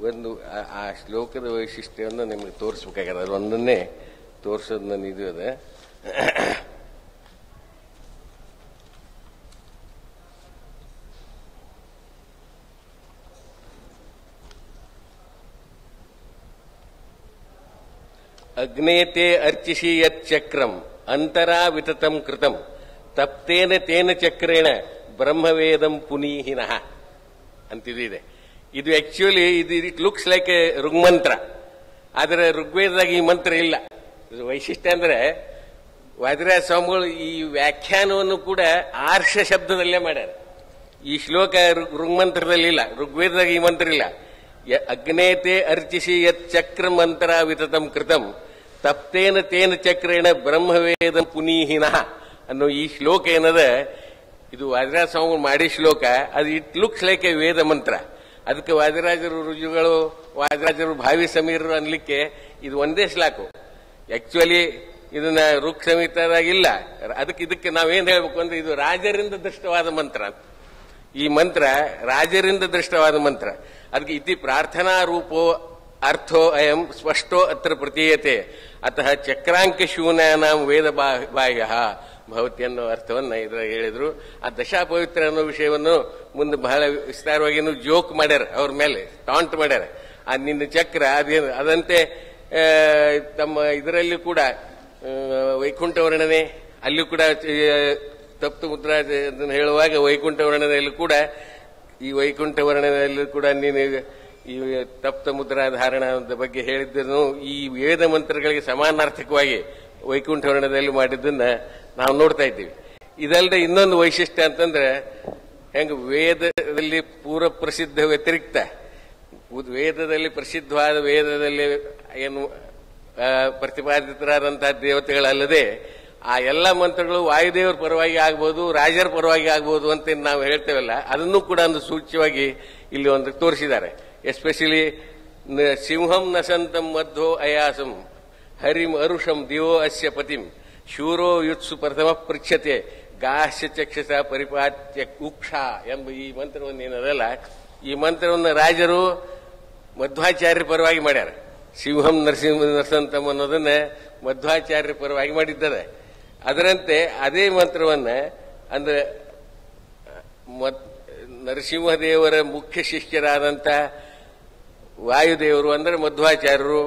ಒಂದು ಆ ಶ್ಲೋಕದ ವೈಶಿಷ್ಟ್ಯವನ್ನು ನಿಮಗೆ ತೋರಿಸ್ಬೇಕಾಗ್ಯದ. ಅದು ಒಂದನ್ನೇ ತೋರಿಸೋದು ನನ್ನ ಇದು ಅದ. ಅಗ್ನೇತೆ ಅರ್ಚಿಸಿ ಯತ್ ಚಕ್ರಂ ಅಂತರಾ ವಿತತಂ ಕೃತಂ ತಪ್ತೇನ ತೇನ ಚಕ್ರೇಣ ಬ್ರಹ್ಮವೇದಂ ಪುನೀಹಿನಃ ಅಂತಿದೆ. ಇದು actually it looks like a ಋಗ್ಮಂತ್ರ, ಆದರೆ ಋಗ್ವೇದದಾಗ ಈ ಮಂತ್ರ ಇಲ್ಲ. ಇದು ವೈಶಿಷ್ಟ್ಯ ಅಂದ್ರೆ ವಾದಿರಾಜ ಸ್ವಾಮಿಗಳು ಈ ವ್ಯಾಖ್ಯಾನವನ್ನು ಕೂಡ ಆರ್ಷ ಶಬ್ದದಲ್ಲೇ ಮಾಡ್ಯಾರ. ಈ ಶ್ಲೋಕ ಋಗ್ಮಂತ್ರದಲ್ಲಿ ಇಲ್ಲ, ಋಗ್ವೇದದಾಗ ಈ ಮಂತ್ರ ಇಲ್ಲ. ಅಗ್ನೇತೆ ಅರ್ಚಿಸಿ ಯತ್ ಚಕ್ರ ಮಂತ್ರ ವಿತತಂ ಕೃತಂ ತಪ್ತೇನ ತೇನ ಚಕ್ರೇಣ ಬ್ರಹ್ಮವೇದಂ ಪುನೀಹಿನಃ ಅನ್ನೋ ಈ ಶ್ಲೋಕ ಏನದ, ಇದು ವಾದಿರಾಜ ಸ್ವಾಮಿಗಳು ಮಾಡಿ ಶ್ಲೋಕ. ಅದು ಇಟ್ ಲುಕ್ಸ್ ಲೈಕ್ ಎ ವೇದ ಮಂತ್ರ. ಅದಕ್ಕೆ ವಾದಿರಾಜರು ರುಜುಗಳು, ವಾದಿರಾಜರು ಭಾವಿ ಸಮೀರರು ಅನ್ಲಿಕ್ಕೆ ಇದು ಒಂದೇ ಶ್ಲಾಕು. ಆಕ್ಚುಲಿ ಇದನ್ನ ಋಕ್ ಸಂಹಿತಾದಾಗಿಲ್ಲ. ಇದಕ್ಕೆ ನಾವೇನ್ ಹೇಳ್ಬೇಕು ಅಂದ್ರೆ ಇದು ರಾಜರಿಂದ ದೃಷ್ಟವಾದ ಮಂತ್ರ. ಈ ಮಂತ್ರ ರಾಜರಿಂದ ದೃಷ್ಟವಾದ ಮಂತ್ರ. ಅದಕ್ಕೆ ಇತಿ ಪ್ರಾರ್ಥನಾ ರೂಪೋ ಅರ್ಥೋ ಅಯಂ ಸ್ಪಷ್ಟೋ ಅತ್ರ ಪ್ರತೀಯತೆ ಅತಃ ಚಕ್ರಾಂಕ ಶೂನ್ಯಾನಾಂ ವೇದ ಬಾಹ್ಯ ಭವತಿ ಅನ್ನೋ ಅರ್ಥವನ್ನ ಇದ್ರಾಗ ಹೇಳಿದ್ರು. ಆ ದಶಾ ಪವಿತ್ರ ಅನ್ನೋ ವಿಷಯವನ್ನು ಮುಂದೆ ಬಹಳ ವಿಸ್ತಾರವಾಗಿ ಜೋಕ್ ಮಾಡ್ಯಾರ, ಅವ್ರ ಮೇಲೆ ಟಾಂಟ್ ಮಾಡ್ಯಾರ. ಆ ನಿನ್ನ ಚಕ್ರ ಅದೇನು ಅದಂತೆ ತಮ್ಮ ಇದರಲ್ಲಿ ಕೂಡ ವೈಕುಂಠ ವರ್ಣನೆ ಅಲ್ಲಿ ಕೂಡ ತಪ್ತ ಮುದ್ರಾ ಹೇಳುವಾಗ ವೈಕುಂಠ ವರ್ಣನೆಯಲ್ಲಿ ಕೂಡ ಈ ವೈಕುಂಠ ವರ್ಣನೆಯಲ್ಲಿ ಕೂಡ ನೀನು ಈ ತಪ್ತ ಮುದ್ರಾ ಧಾರಣದ ಬಗ್ಗೆ ಹೇಳಿದ್ದನ್ನು ಈ ವೇದ ಮಂತ್ರಗಳಿಗೆ ಸಮಾನಾರ್ಥಕವಾಗಿ ವೈಕುಂಠ ವರ್ಣದಲ್ಲಿ ಮಾಡಿದ್ದನ್ನ ನಾವು ನೋಡ್ತಾ ಇದ್ದೀವಿ. ಇದಲ್ಲದೆ ಇನ್ನೊಂದು ವೈಶಿಷ್ಟ್ಯ ಅಂತಂದ್ರೆ, ಹೆಂಗ ವೇದದಲ್ಲಿ ಪೂರ್ವ ಪ್ರಸಿದ್ಧ ವ್ಯತಿರಿಕ್ತ ವೇದದಲ್ಲಿ ಪ್ರಸಿದ್ಧವಾದ ವೇದದಲ್ಲಿ ಏನು ಪ್ರತಿಪಾದಿತರಾದಂತಹ ದೇವತೆಗಳಲ್ಲದೆ ಆ ಎಲ್ಲ ಮಂತ್ರಗಳು ವಾಯುದೇವರ ಪರವಾಗಿ ಆಗ್ಬೋದು, ರಾಜರ ಪರವಾಗಿ ಆಗ್ಬೋದು ಅಂತ ನಾವು ಹೇಳ್ತೇವಲ್ಲ, ಅದನ್ನು ಕೂಡ ಒಂದು ಸೂಚ್ಯವಾಗಿ ಇಲ್ಲಿ ಒಂದು ತೋರಿಸಿದ್ದಾರೆ. ಎಸ್ಪೆಷಲಿ ಸಿಂಹಂ ನಸಂತಂ ಮಧ್ವೋ ಅಯಾಸಂ ಹರಿಂ ಅರುಷಂ ದಿವೋ ಅಸ್ಯ ಪತಿಂ ಶೂರೋ ಯುತ್ಸು ಪ್ರಥಮ ಪೃಚ್ಛತೆ ಗಾಶ್ಯ ಚಕ್ಷಸ ಪರಿಪಾತ್ಯ ಕುಕ್ಷ ಎಂಬ ಈ ಮಂತ್ರವನ್ನು ಏನದಲ್ಲ, ಈ ಮಂತ್ರವನ್ನು ರಾಜರು ಮಧ್ವಾಚಾರ್ಯರ ಪರವಾಗಿ ಮಾಡ್ಯಾರ. ಶಿವಹಂ ನರಸಂತಂ ಅನ್ನೋದನ್ನ ಮಧ್ವಾಚಾರ್ಯರ ಪರವಾಗಿ ಮಾಡಿದ್ದಾರೆ. ಅದರಂತೆ ಅದೇ ಮಂತ್ರವನ್ನ ಅಂದ್ರೆ ನರಸಿಂಹದೇವರ ಮುಖ್ಯ ಶಿಷ್ಯರಾದಂಥ ವಾಯುದೇವರು ಅಂದರೆ ಮಧ್ವಾಚಾರ್ಯರು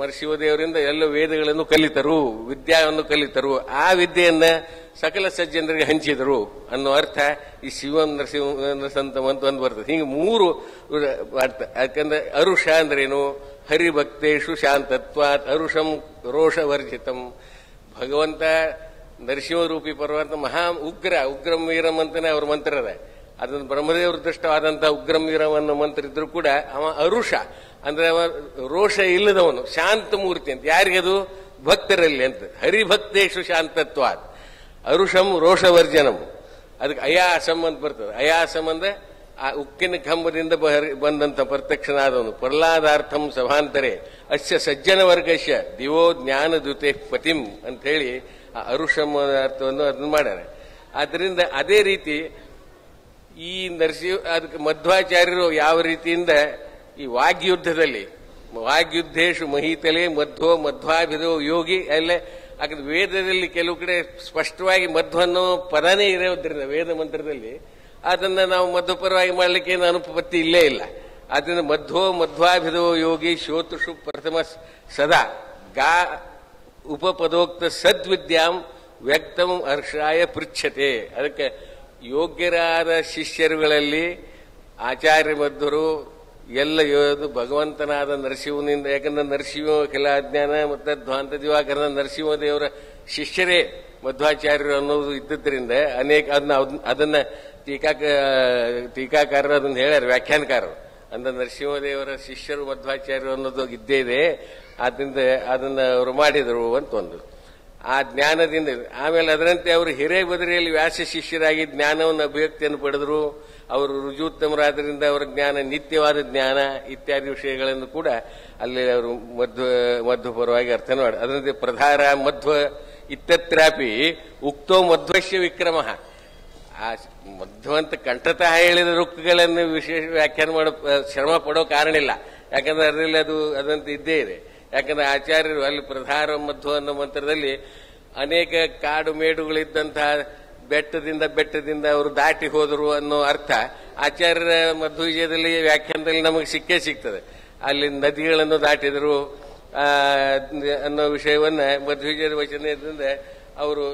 ನರಸಿಂಹದೇವರಿಂದ ಎಲ್ಲ ವೇದಗಳನ್ನು ಕಲಿತರು, ವಿದ್ಯಾವನ್ನು ಕಲಿತರು. ಆ ವಿದ್ಯೆಯನ್ನ ಸಕಲ ಸಜ್ಜನರಿಗೆ ಹಂಚಿದರು ಅನ್ನೋ ಅರ್ಥ ಈ ಶಿವಂ ನರಸಿಂಹಸಂತಂ ಅಂತ ಒಂದು ಬರ್ತದೆ. ಹಿಂಗೆ ಮೂರು ಅರ್ಥ. ಯಾಕಂದ್ರೆ ಅರುಷ ಅಂದ್ರೇನು? ಹರಿಭಕ್ತೇಶು ಶಾಂತತ್ವಾತ್ ಅರುಷಂ ರೋಷವರ್ಜಿತಂ. ಭಗವಂತ ನರಸಿಂಹರೂಪಿ ಪರ್ವತ ಮಹಾ ಉಗ್ರಂ ವೀರಂ ಅಂತಾನೆ ಅವ್ರ ಮಂತ್ರ ಅದ. ಅದನ್ನು ಬ್ರಹ್ಮದೇವ್ರ ದೃಷ್ಟವಾದಂತಹ ಉಗ್ರಂ ವೀರಂ ಅನ್ನೋ ಮಂತ್ರ ಇದ್ರೂ ಕೂಡ ಅವ ಅರುಷ ಅಂದ್ರೆ ಅವ ರೋಷ ಇಲ್ಲದವನು, ಶಾಂತ ಮೂರ್ತಿ ಅಂತ. ಯಾರಿಗದು? ಭಕ್ತರಲ್ಲಿ ಅಂತ. ಹರಿಭಕ್ತೇಶು ಶಾಂತತ್ವಾತ್ ಅರುಷಂ ರೋಷವರ್ಜನಂ. ಅದಕ್ಕೆ ಅಯಾಸಂ ಅಂತ ಬರ್ತದೆ. ಅಯಾಸಂ ಅಂದ್ರೆ ಆ ಉಕ್ಕಿನ ಕಂಬದಿಂದ ಬಂದಂತ ಪ್ರತ್ಯಕ್ಷನಾದವನು. ಪ್ರಹ್ಲಾದಾರ್ಥಂ ಸಭಾಂತರೆ ಅಸ್ಯ ಸಜ್ಜನ ವರ್ಗಸ್ಯ ದಿವೋ ಜ್ಞಾನ ದ್ಯುತೆ ಪತಿಂ ಅಂತ ಹೇಳಿ ಆ ಅರುಷಂ ಅರ್ಥವನ್ನು ಅದನ್ನು ಮಾಡ್ಯಾರ. ಆದ್ದರಿಂದ ಅದೇ ರೀತಿ ಈ ಅದಕ್ಕೆ ಮಧ್ವಾಚಾರ್ಯರು ಯಾವ ರೀತಿಯಿಂದ ಈ ವಾಗ್ಯುದ್ಧೇಶು ಮಹೀತಲೆ ಮಧ್ವಾಭಿಧೋ ಯೋಗಿ ಅಲ್ಲೇ ಯಾಕಂದ್ರೆ ವೇದದಲ್ಲಿ ಕೆಲವು ಕಡೆ ಸ್ಪಷ್ಟವಾಗಿ ಮಧ್ವನ್ನೋ ಪದನೇ ಇರೋದ್ರಿಂದ ವೇದ ಮಂತ್ರದಲ್ಲಿ ಅದನ್ನ ನಾವು ಮಧ್ವಪರವಾಗಿ ಮಾಡಲಿಕ್ಕೆ ಏನು ಅನುಪತ್ತಿ ಇಲ್ಲೇ ಇಲ್ಲ. ಅದರಿಂದ ಮಧ್ವಾಭಿಧೋ ಯೋಗಿ ಶ್ರೋತೃಷು ಪ್ರಥಮ ಸದಾ ಗಾ ಉಪಪದೋಕ್ತ ಸದ್ವಿದ್ಯಾಂ ವ್ಯಕ್ತಂ ಹರ್ಷಾಯ ಪೃಚ್ಛತೆ. ಅದಕ್ಕೆ ಯೋಗ್ಯರಾದ ಶಿಷ್ಯರುಗಳಲ್ಲಿ ಆಚಾರ್ಯ ಮಧ್ವರು ಎಲ್ಲ ಭಗವಂತನಾದ ನರಸಿಂಹನಿಂದ. ಯಾಕಂದ್ರೆ ನರಸಿಂಹ ಅಖಿಲಾಜ್ಞಾನ ಮತ್ತು ಧ್ವಾಂತ ದಿವಾಕರನ ನರಸಿಂಹದೇವರ ಶಿಷ್ಯರೇ ಮಧ್ವಾಚಾರ್ಯರು ಅನ್ನೋದು ಇದ್ದಿದ್ದರಿಂದ ಅನೇಕ ಅದನ್ನ ಟೀಕಾಕಾರರು ಅದನ್ನ ಹೇಳ್ಯಾರ, ವ್ಯಾಖ್ಯಾನಕಾರರು. ಅಂದ್ರೆ ನರಸಿಂಹದೇವರ ಶಿಷ್ಯರು ಮಧ್ವಾಚಾರ್ಯರು ಅನ್ನೋದು ಇದ್ದೇ ಇದೆ. ಆದ್ದರಿಂದ ಅದನ್ನ ಅವರು ಮಾಡಿದರು ಅಂತ ಒಂದು ಆ ಜ್ಞಾನದಿಂದ. ಆಮೇಲೆ ಅದರಂತೆ ಅವರು ಹಿರೇಬದರಿಯಲ್ಲಿ ವ್ಯಾಸ ಶಿಷ್ಯರಾಗಿ ಜ್ಞಾನವನ್ನು ಅಭಿವ್ಯಕ್ತಿಯನ್ನು ಪಡೆದರು. ಅವರು ರುಜುತ್ತಮರಾದ್ದರಿಂದ ಅವರ ಜ್ಞಾನ ನಿತ್ಯವಾದ ಜ್ಞಾನ ಇತ್ಯಾದಿ ವಿಷಯಗಳನ್ನು ಕೂಡ ಅಲ್ಲಿ ಅವರು ಮಧ್ವಪರವಾಗಿ ಅರ್ಥ ಮಾಡಿ. ಅದರಂತೆ ಪ್ರಧಾರ ಮಧ್ವ ಇತ್ಯತ್ರಾಪಿ ಉಕ್ತೋ ಮಧ್ವಶ್ಯ ವಿಕ್ರಮ. ಆ ಮಧ್ವಂತ ಕಂಠತಃ ಹೇಳಿದ ರುಕ್ಕುಗಳನ್ನು ವಿಶೇಷ ವ್ಯಾಖ್ಯಾನ ಮಾಡೋ ಶ್ರಮ ಪಡೋ ಕಾರಣ ಇಲ್ಲ. ಯಾಕಂದ್ರೆ ಅದರಲ್ಲಿ ಅದಂತ ಇದ್ದೇ ಇದೆ. ಯಾಕಂದ್ರೆ ಆಚಾರ್ಯರು ಅಲ್ಲಿ ಪ್ರಧಾರ ಮಧ್ವ ಅನ್ನೋ ಮಂತ್ರದಲ್ಲಿ ಅನೇಕ ಕಾಡು ಮೇಡುಗಳಿದ್ದಂತಹ ಬೆಟ್ಟದಿಂದ ಅವರು ದಾಟಿ ಹೋದರು ಅನ್ನೋ ಅರ್ಥ ಆಚಾರ್ಯರ ಮಧ್ವವಿಜಯದಲ್ಲಿ ವ್ಯಾಖ್ಯಾನದಲ್ಲಿ ನಮಗೆ ಸಿಗ್ತದೆ. ಅಲ್ಲಿ ನದಿಗಳನ್ನು ದಾಟಿದರು ಅನ್ನೋ ವಿಷಯವನ್ನ ಮಧ್ವವಿಜಯದ ವಚನದಿಂದ ಅವರು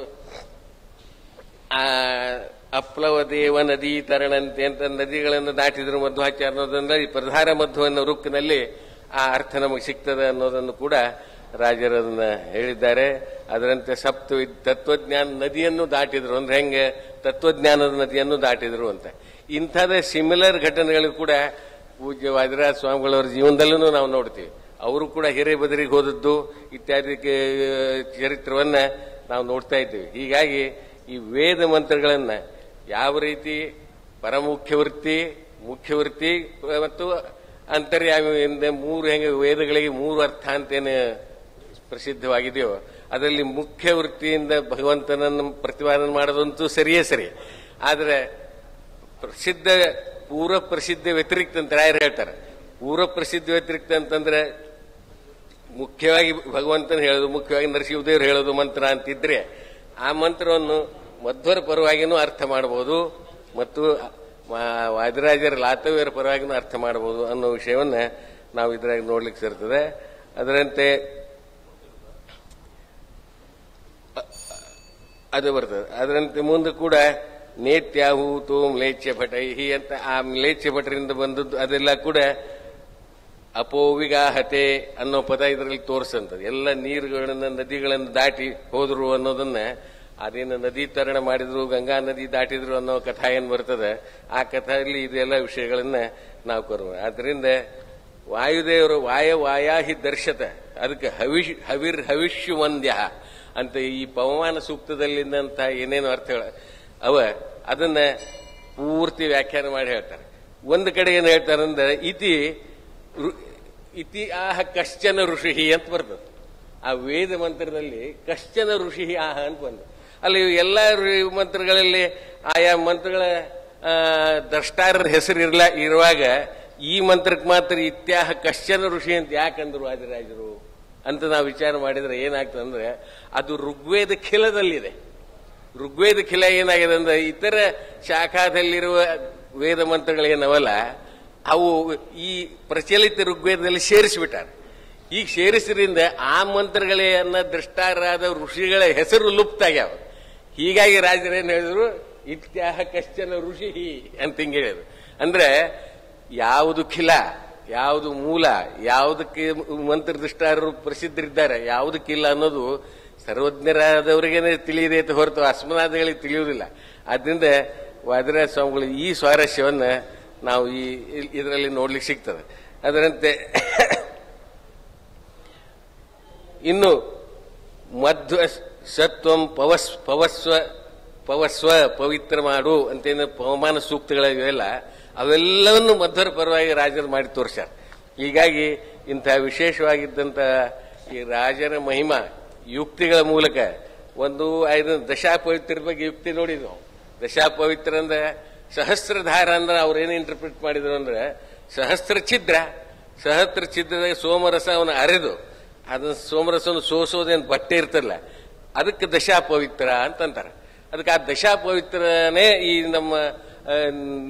ಅಪ್ಲವ ದೇವ ನದಿ ತರಣಂತೆ ಅಂತ ನದಿಗಳನ್ನು ದಾಟಿದ್ರು ಮಧ್ವಾಚಾರ್ಯ ಅನ್ನೋದ್ರಿಂದ ಈ ಪ್ರಧಾರ ಮಧ್ವ ಅನ್ನೋ ರುಕ್ಕಿನಲ್ಲಿ ಆ ಅರ್ಥ ನಮಗೆ ಸಿಗ್ತದೆ ಅನ್ನೋದನ್ನು ಕೂಡ ರಾಜರನ್ನ ಹೇಳಿದ್ದಾರೆ. ಅದರಂತೆ ತತ್ವಜ್ಞಾನ ನದಿಯನ್ನು ದಾಟಿದ್ರು ಅಂದ್ರೆ ಹೆಂಗೆ ತತ್ವಜ್ಞಾನದ ನದಿಯನ್ನು ದಾಟಿದ್ರು ಅಂತ. ಇಂಥದ ಸಿಮಿಲರ್ ಘಟನೆಗಳು ಕೂಡ ಪೂಜ್ಯ ವಾದಿರಾಜ ಸ್ವಾಮಿಗಳವರ ಜೀವನದಲ್ಲೂ ನಾವು ನೋಡ್ತೀವಿ. ಅವರು ಕೂಡ ಹಿರೇಬದರಿಗೆ ಹೋದದ್ದು ಇತ್ಯಾದಿ ಚರಿತ್ರವನ್ನ ನಾವು ನೋಡ್ತಾ ಇದ್ದೀವಿ. ಹೀಗಾಗಿ ಈ ವೇದ ಮಂತ್ರಗಳನ್ನ ಯಾವ ರೀತಿ ಪರಮುಖ್ಯವೃತ್ತಿ, ಮುಖ್ಯವೃತ್ತಿ ಮತ್ತು ಅಂತರ್ಯಾಮಿಯಿಂದ ಮೂರು ಹೆಂಗೆ ವೇದಗಳಿಗೆ ಮೂರು ಅರ್ಥ ಅಂತೇನೆ ಪ್ರಸಿದ್ಧವಾಗಿದೆಯೋ ಅದರಲ್ಲಿ ಮುಖ್ಯ ವೃತ್ತಿಯಿಂದ ಭಗವಂತನನ್ನು ಪ್ರತಿಪಾದನೆ ಮಾಡೋದಂತೂ ಸರಿಯೇ ಸರಿ. ಆದರೆ ಪೂರ್ವ ಪ್ರಸಿದ್ಧ ವ್ಯತಿರಿಕ್ತ ಅಂತ ರಾಯರು ಹೇಳ್ತಾರೆ. ಪೂರ್ವ ಪ್ರಸಿದ್ಧ ವ್ಯತಿರಿಕ್ತ ಅಂತಂದ್ರೆ ಮುಖ್ಯವಾಗಿ ಭಗವಂತನ ಹೇಳೋದು, ಮುಖ್ಯವಾಗಿ ನರಸಿಂಹದೇವರು ಹೇಳೋದು ಮಂತ್ರ ಅಂತಿದ್ರೆ ಆ ಮಂತ್ರವನ್ನು ಮಧ್ವರ ಪರವಾಗಿನೂ ಅರ್ಥ ಮಾಡಬಹುದು ಮತ್ತು ವಾದಿರಾಜರ ಲಾತವ್ಯರ ಪರವಾಗಿನೂ ಅರ್ಥ ಮಾಡಬಹುದು ಅನ್ನೋ ವಿಷಯವನ್ನ ನಾವು ಇದ್ರಾಗ ನೋಡ್ಲಿಕ್ಕೆ ಸೇರ್ತದೆ. ಅದರಂತೆ ಅದು ಬರ್ತದೆ. ಅದರಂತೆ ಮುಂದೆ ಕೂಡ ನೇತ್ಯಾಹೂತು ಮ್ಲೇಚ್ಛ ಭಟೈಹಿ ಅಂತ ಆ ಮ್ಲೇಚ್ಛ ಭಟರಿಂದ ಬಂದದ್ದು ಅದೆಲ್ಲ ಕೂಡ ಅಪೋವಿಗಾಹತೆ ಅನ್ನೋ ಪದ ಇದರಲ್ಲಿ ತೋರಿಸಂತದ್ದು. ಎಲ್ಲ ನೀರುಗಳನ್ನು ನದಿಗಳನ್ನು ದಾಟಿ ಹೋದ್ರು ಅನ್ನೋದನ್ನ ಅದೇನು ನದಿ ತರಣ ಮಾಡಿದ್ರು, ಗಂಗಾ ನದಿ ದಾಟಿದ್ರು ಅನ್ನೋ ಕಥಾ ಏನ್ ಬರ್ತದೆ ಆ ಕಥೆಯಲ್ಲಿ ಇದೆಲ್ಲ ವಿಷಯಗಳನ್ನ ನಾವು ಕೊರವ. ಆದ್ರಿಂದ ವಾಯುದೇವರು ವಾಯಾಹಿ ದರ್ಶತ ಅದಕ್ಕೆ ಹವಿಷ್ಯು ವಂದ್ಯ ಅಂತ ಈ ಪವಮಾನ ಸೂಕ್ತದಲ್ಲಿಂದಂತ ಏನೇನು ಅರ್ಥಗಳು ಅದನ್ನ ಪೂರ್ತಿ ವ್ಯಾಖ್ಯಾನ ಮಾಡಿ ಹೇಳ್ತಾರೆ. ಒಂದು ಕಡೆ ಏನ್ ಹೇಳ್ತಾರೆ ಅಂದ್ರೆ ಇತಿ ಆಹ ಕಶ್ಚನ ಋಷಿ ಅಂತ ಬರ್ತದೆ. ಆ ವೇದ ಮಂತ್ರದಲ್ಲಿ ಕಶ್ಚನ ಋಷಿ ಆಹ ಅಂತ ಬಂದ ಅಲ್ಲಿ ಎಲ್ಲ ಮಂತ್ರಗಳಲ್ಲಿ ಆಯಾ ಮಂತ್ರಗಳ ದ್ರಷ್ಟಾರರ ಹೆಸರು ಇರುವಾಗ ಈ ಮಂತ್ರಕ್ಕೆ ಮಾತ್ರ ಇತ್ಯಾಹ ಕಶ್ಚನ ಋಷಿ ಅಂತ ಯಾಕಂದ್ರು ವಾದಿರಾಜರು ಅಂತ ನಾವು ವಿಚಾರ ಮಾಡಿದ್ರೆ ಏನಾಗ್ತದೆ ಅಂದ್ರೆ ಅದು ಋಗ್ವೇದ ಖಿಲದಲ್ಲಿದೆ. ಋಗ್ವೇದ ಖಿಲ ಏನಾಗಿದೆ ಅಂದ್ರೆ ಇತರ ಶಾಖಾದಲ್ಲಿರುವ ವೇದ ಮಂತ್ರಗಳೇನವಲ್ಲ ಅವು ಈ ಪ್ರಚಲಿತ ಋಗ್ವೇದದಲ್ಲಿ ಸೇರಿಸಿಬಿಟ್ಟಾರೆ. ಈಗ ಸೇರಿಸಿದ್ರಿಂದ ಆ ಮಂತ್ರಗಳನ್ನ ದೃಷ್ಟಾರಾದ ಋಷಿಗಳ ಹೆಸರು ಲುಪ್ತ ಆಗ್ಯಾವ. ಹೀಗಾಗಿ ರಾಜರೇನು ಹೇಳಿದ್ರು, ಇತ್ಯಾಹ ಕಶ್ಚನ ಋಷಿ ಅಂತ ಹಿಂಗೆ ಹೇಳಿದ್ರು. ಅಂದ್ರೆ ಯಾವುದು ಖಿಲ, ಯಾವುದು ಮೂಲ, ಯಾವುದಕ್ಕೆ ಮಂತ್ರದೃಷ್ಟಾರರು ಪ್ರಸಿದ್ಧರಿದ್ದಾರೆ, ಯಾವುದಕ್ಕಿಲ್ಲ ಅನ್ನೋದು ಸರ್ವಜ್ಞರಾದವರಿಗೇನೆ ತಿಳಿಯದೆ ಹೊರತು ಅಸ್ಮನಾದಿಗಳಿಗೆ ತಿಳಿಯುವುದಿಲ್ಲ. ಆದ್ರಿಂದ ವಾದಿರಾಜ ಸ್ವಾಮಿಗಳು ಈ ಸ್ವಾರಸ್ಯವನ್ನ ನಾವು ಇದರಲ್ಲಿ ನೋಡ್ಲಿಕ್ಕೆ ಸಿಗ್ತದೆ. ಅದರಂತೆ ಇನ್ನು ಮಧ್ವ ಸತ್ವಂ ಪವಸ್ವ ಪವಿತ್ರ ಮಾಡು ಅಂತೇನು ಪವಮಾನ ಸೂಕ್ತಗಳಿವೆಲ್ಲ ಅವೆಲ್ಲವನ್ನು ಮಧ್ವರ ಪರವಾಗಿ ರಾಜರು ಮಾಡಿ ತೋರಿಸ್ಯಾರ. ಹೀಗಾಗಿ ಇಂಥ ವಿಶೇಷವಾಗಿದ್ದಂಥ ಈ ರಾಜರ ಮಹಿಮಾ ಯುಕ್ತಿಗಳ ಮೂಲಕ ಒಂದು 5 ದಶಾಪವಿತ್ರದ ಬಗ್ಗೆ ಯುಕ್ತಿ ನೋಡಿದ್ವು. ದಶಾಪವಿತ್ರ ಅಂದ್ರೆ ಸಹಸ್ರಧಾರ ಅಂದ್ರೆ ಅವ್ರೇನು ಇಂಟರ್ಪ್ರಿಟ್ ಮಾಡಿದ್ರು ಅಂದ್ರೆ ಸಹಸ್ರ ಛಿದ್ರದಾಗ ಸೋಮರಸ ಅವನ ಅರೆದು ಅದನ್ನ ಸೋಮರಸವನ್ನು ಸೋಸೋದೇನು ಬಟ್ಟೆ ಇರ್ತಲ್ಲ ಅದಕ್ಕೆ ದಶಾಪವಿತ್ರ ಅಂತಂತಾರೆ. ಅದಕ್ಕೆ ಆ ದಶಾಪವಿತ್ರನೇ ಈ ನಮ್ಮ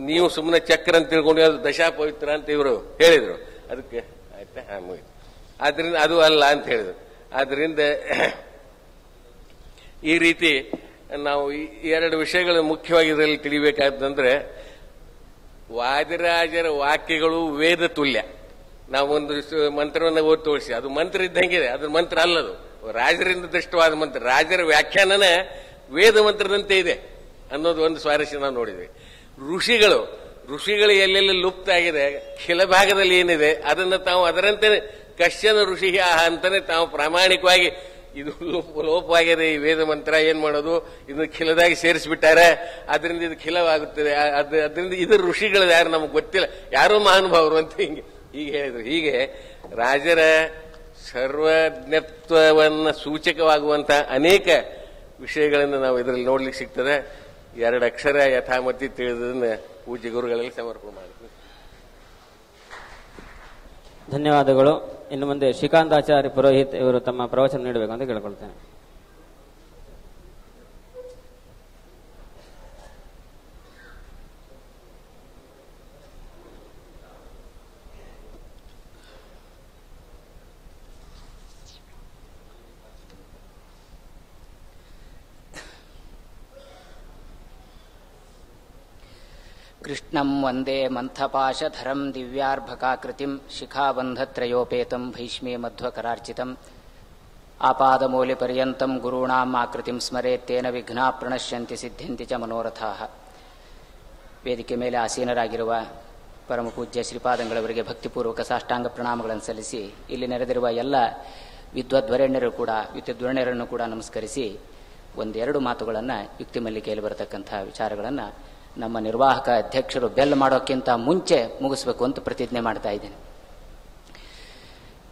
ನೀವು ಸುಮ್ಮನೆ ಚಕ್ರ ಅಂತ ತಿಳ್ಕೊಂಡು ಅದು ದಶಾಪವಿತ್ರ ಅಂತ ಇವರು ಹೇಳಿದ್ರು. ಅದಕ್ಕೆ ಆಯ್ತಾ ಮುಗಿತು. ಆದ್ರಿಂದ ಅದು ಅಲ್ಲ ಅಂತ ಹೇಳಿದ್ರು. ಆದ್ರಿಂದ ಈ ರೀತಿ ನಾವು 2 ವಿಷಯಗಳು ಮುಖ್ಯವಾಗಿ ಇದರಲ್ಲಿ ತಿಳಿಬೇಕಾದಂದ್ರೆ ವಾದಿರಾಜರ ವಾಕ್ಯಗಳು ವೇದ ತುಲ್ಯ. ನಾವೊಂದು ಮಂತ್ರವನ್ನು ಓದಿ ತೋರಿಸಿ ಅದು ಮಂತ್ರ ಇದ್ದಂಗಿದೆ, ಅದ್ರ ಮಂತ್ರ ಅಲ್ಲದು, ರಾಜರಿಂದ ದೃಷ್ಟವಾದ ಮಂತ್ರ. ರಾಜರ ವ್ಯಾಖ್ಯಾನನೇ ವೇದ ಮಂತ್ರದಂತೆ ಇದೆ ಅನ್ನೋದು ಒಂದು ಸ್ವಾರಸ್ಯ ನಾವು ನೋಡಿದ್ವಿ. ಋಷಿಗಳು ಎಲ್ಲೆಲ್ಲಿ ಲುಪ್ತ ಆಗಿದೆ, ಖಿಲಭಾಗದಲ್ಲಿ ಏನಿದೆ ಅದನ್ನು ತಾವು ಅದರಂತೆ ಕಶ್ಯನ ಋಷಿ ಅಂತಾನೆ ತಾವು ಪ್ರಾಮಾಣಿಕವಾಗಿ ಇದು ಲೋಪವಾಗಿದೆ ಈ ವೇದ ಮಂತ್ರ, ಏನ್ ಮಾಡೋದು, ಇದನ್ನು ಖಿಲದಾಗಿ ಸೇರಿಸ್ಬಿಟ್ಟಾರೆ, ಅದರಿಂದ ಇದು ಖಿಲವಾಗುತ್ತದೆ, ಅದರಿಂದ ಇದು ಋಷಿಗಳು ಯಾರು ನಮಗೆ ಗೊತ್ತಿಲ್ಲ, ಯಾರೋ ಮಹಾನುಭಾವರು ಅಂತ ಹೀಗೆ ಹೇಳಿದ್ರು. ಹೀಗೆ ರಾಜರ ಸರ್ವಜ್ಞತ್ವವನ್ನ ಸೂಚಕವಾಗುವಂತಹ ಅನೇಕ ವಿಷಯಗಳನ್ನು ನಾವು ಇದರಲ್ಲಿ ನೋಡ್ಲಿಕ್ಕೆ ಸಿಗ್ತದೆ. 2 ಅಕ್ಷರ ಯಥಾಮತಿ ತಿಳಿದದನ್ನ ಪೂಜ್ಯ ಗುರುಗಳಲ್ಲಿ ಸಮರ್ಪಣೆ ಮಾಡ್ತೀವಿ. ಧನ್ಯವಾದಗಳು. ಇನ್ನು ಮುಂದೆ ಶ್ರೀಕಾಂತಾಚಾರ್ಯ ಪುರೋಹಿತ್ ಇವರು ತಮ್ಮ ಪ್ರವಚನ ನೀಡಬೇಕು ಅಂತ ಕೇಳ್ಕೊಳ್ತೇನೆ. ಕೃಷ್ಣಂ ವಂದೇ ಮಂಥಪಾಶಧರಂ ದಿವ್ಯಾರ್ಭಕಾಕೃತಿಂ ಶಿಖಾಬಂಧತ್ರಯೋಪೇತಂ ಭೈಷ್ಮೇ ಮಧ್ವಕರಾರ್ಚಿತಂ ಆಪಾದಮೂಲಿಪರ್ಯಂತಂ ಗುರುಣಾಂ ಆಕೃತಿಂ ಸ್ಮರೇತ್ತೇನ ವಿಘ್ನಾ ಪ್ರಣಶ್ಯಂತಿ ಸಿದ್ಧ್ಯಂತಿ ಚ ಮನೋರಥಾಃ. ವೇದಿಕೆ ಮೇಲೆ ಆಸೀನರಾಗಿರುವ ಪರಮ ಪೂಜ್ಯ ಶ್ರೀಪಾದಂಗಳವರಿಗೆ ಭಕ್ತಿಪೂರ್ವಕ ಸಾಷ್ಟಾಂಗ ಪ್ರಣಾಮಗಳನ್ನು ಸಲ್ಲಿಸಿ ಇಲ್ಲಿ ನೆರೆದಿರುವ ಎಲ್ಲ ವಿದ್ವದ್ವರೆಣ್ಯರು ಕೂಡ ವಿದ್ವದ್ವರೆಣ್ಯರನ್ನು ಕೂಡ ನಮಸ್ಕರಿಸಿ 1-2 ಮಾತುಗಳನ್ನು ಯುಕ್ತಿ ಮಲ್ಲಿಕೆಯಲ್ಲಿ ಬರತಕ್ಕಂಥ ವಿಚಾರಗಳನ್ನು ನಮ್ಮ ನಿರ್ವಾಹಕ ಅಧ್ಯಕ್ಷರು ಬೆಲ್ ಮಾಡೋಕ್ಕಿಂತ ಮುಂಚೆ ಮುಗಿಸ್ಬೇಕು ಅಂತ ಪ್ರತಿಜ್ಞೆ ಮಾಡ್ತಾ ಇದ್ದೇನೆ.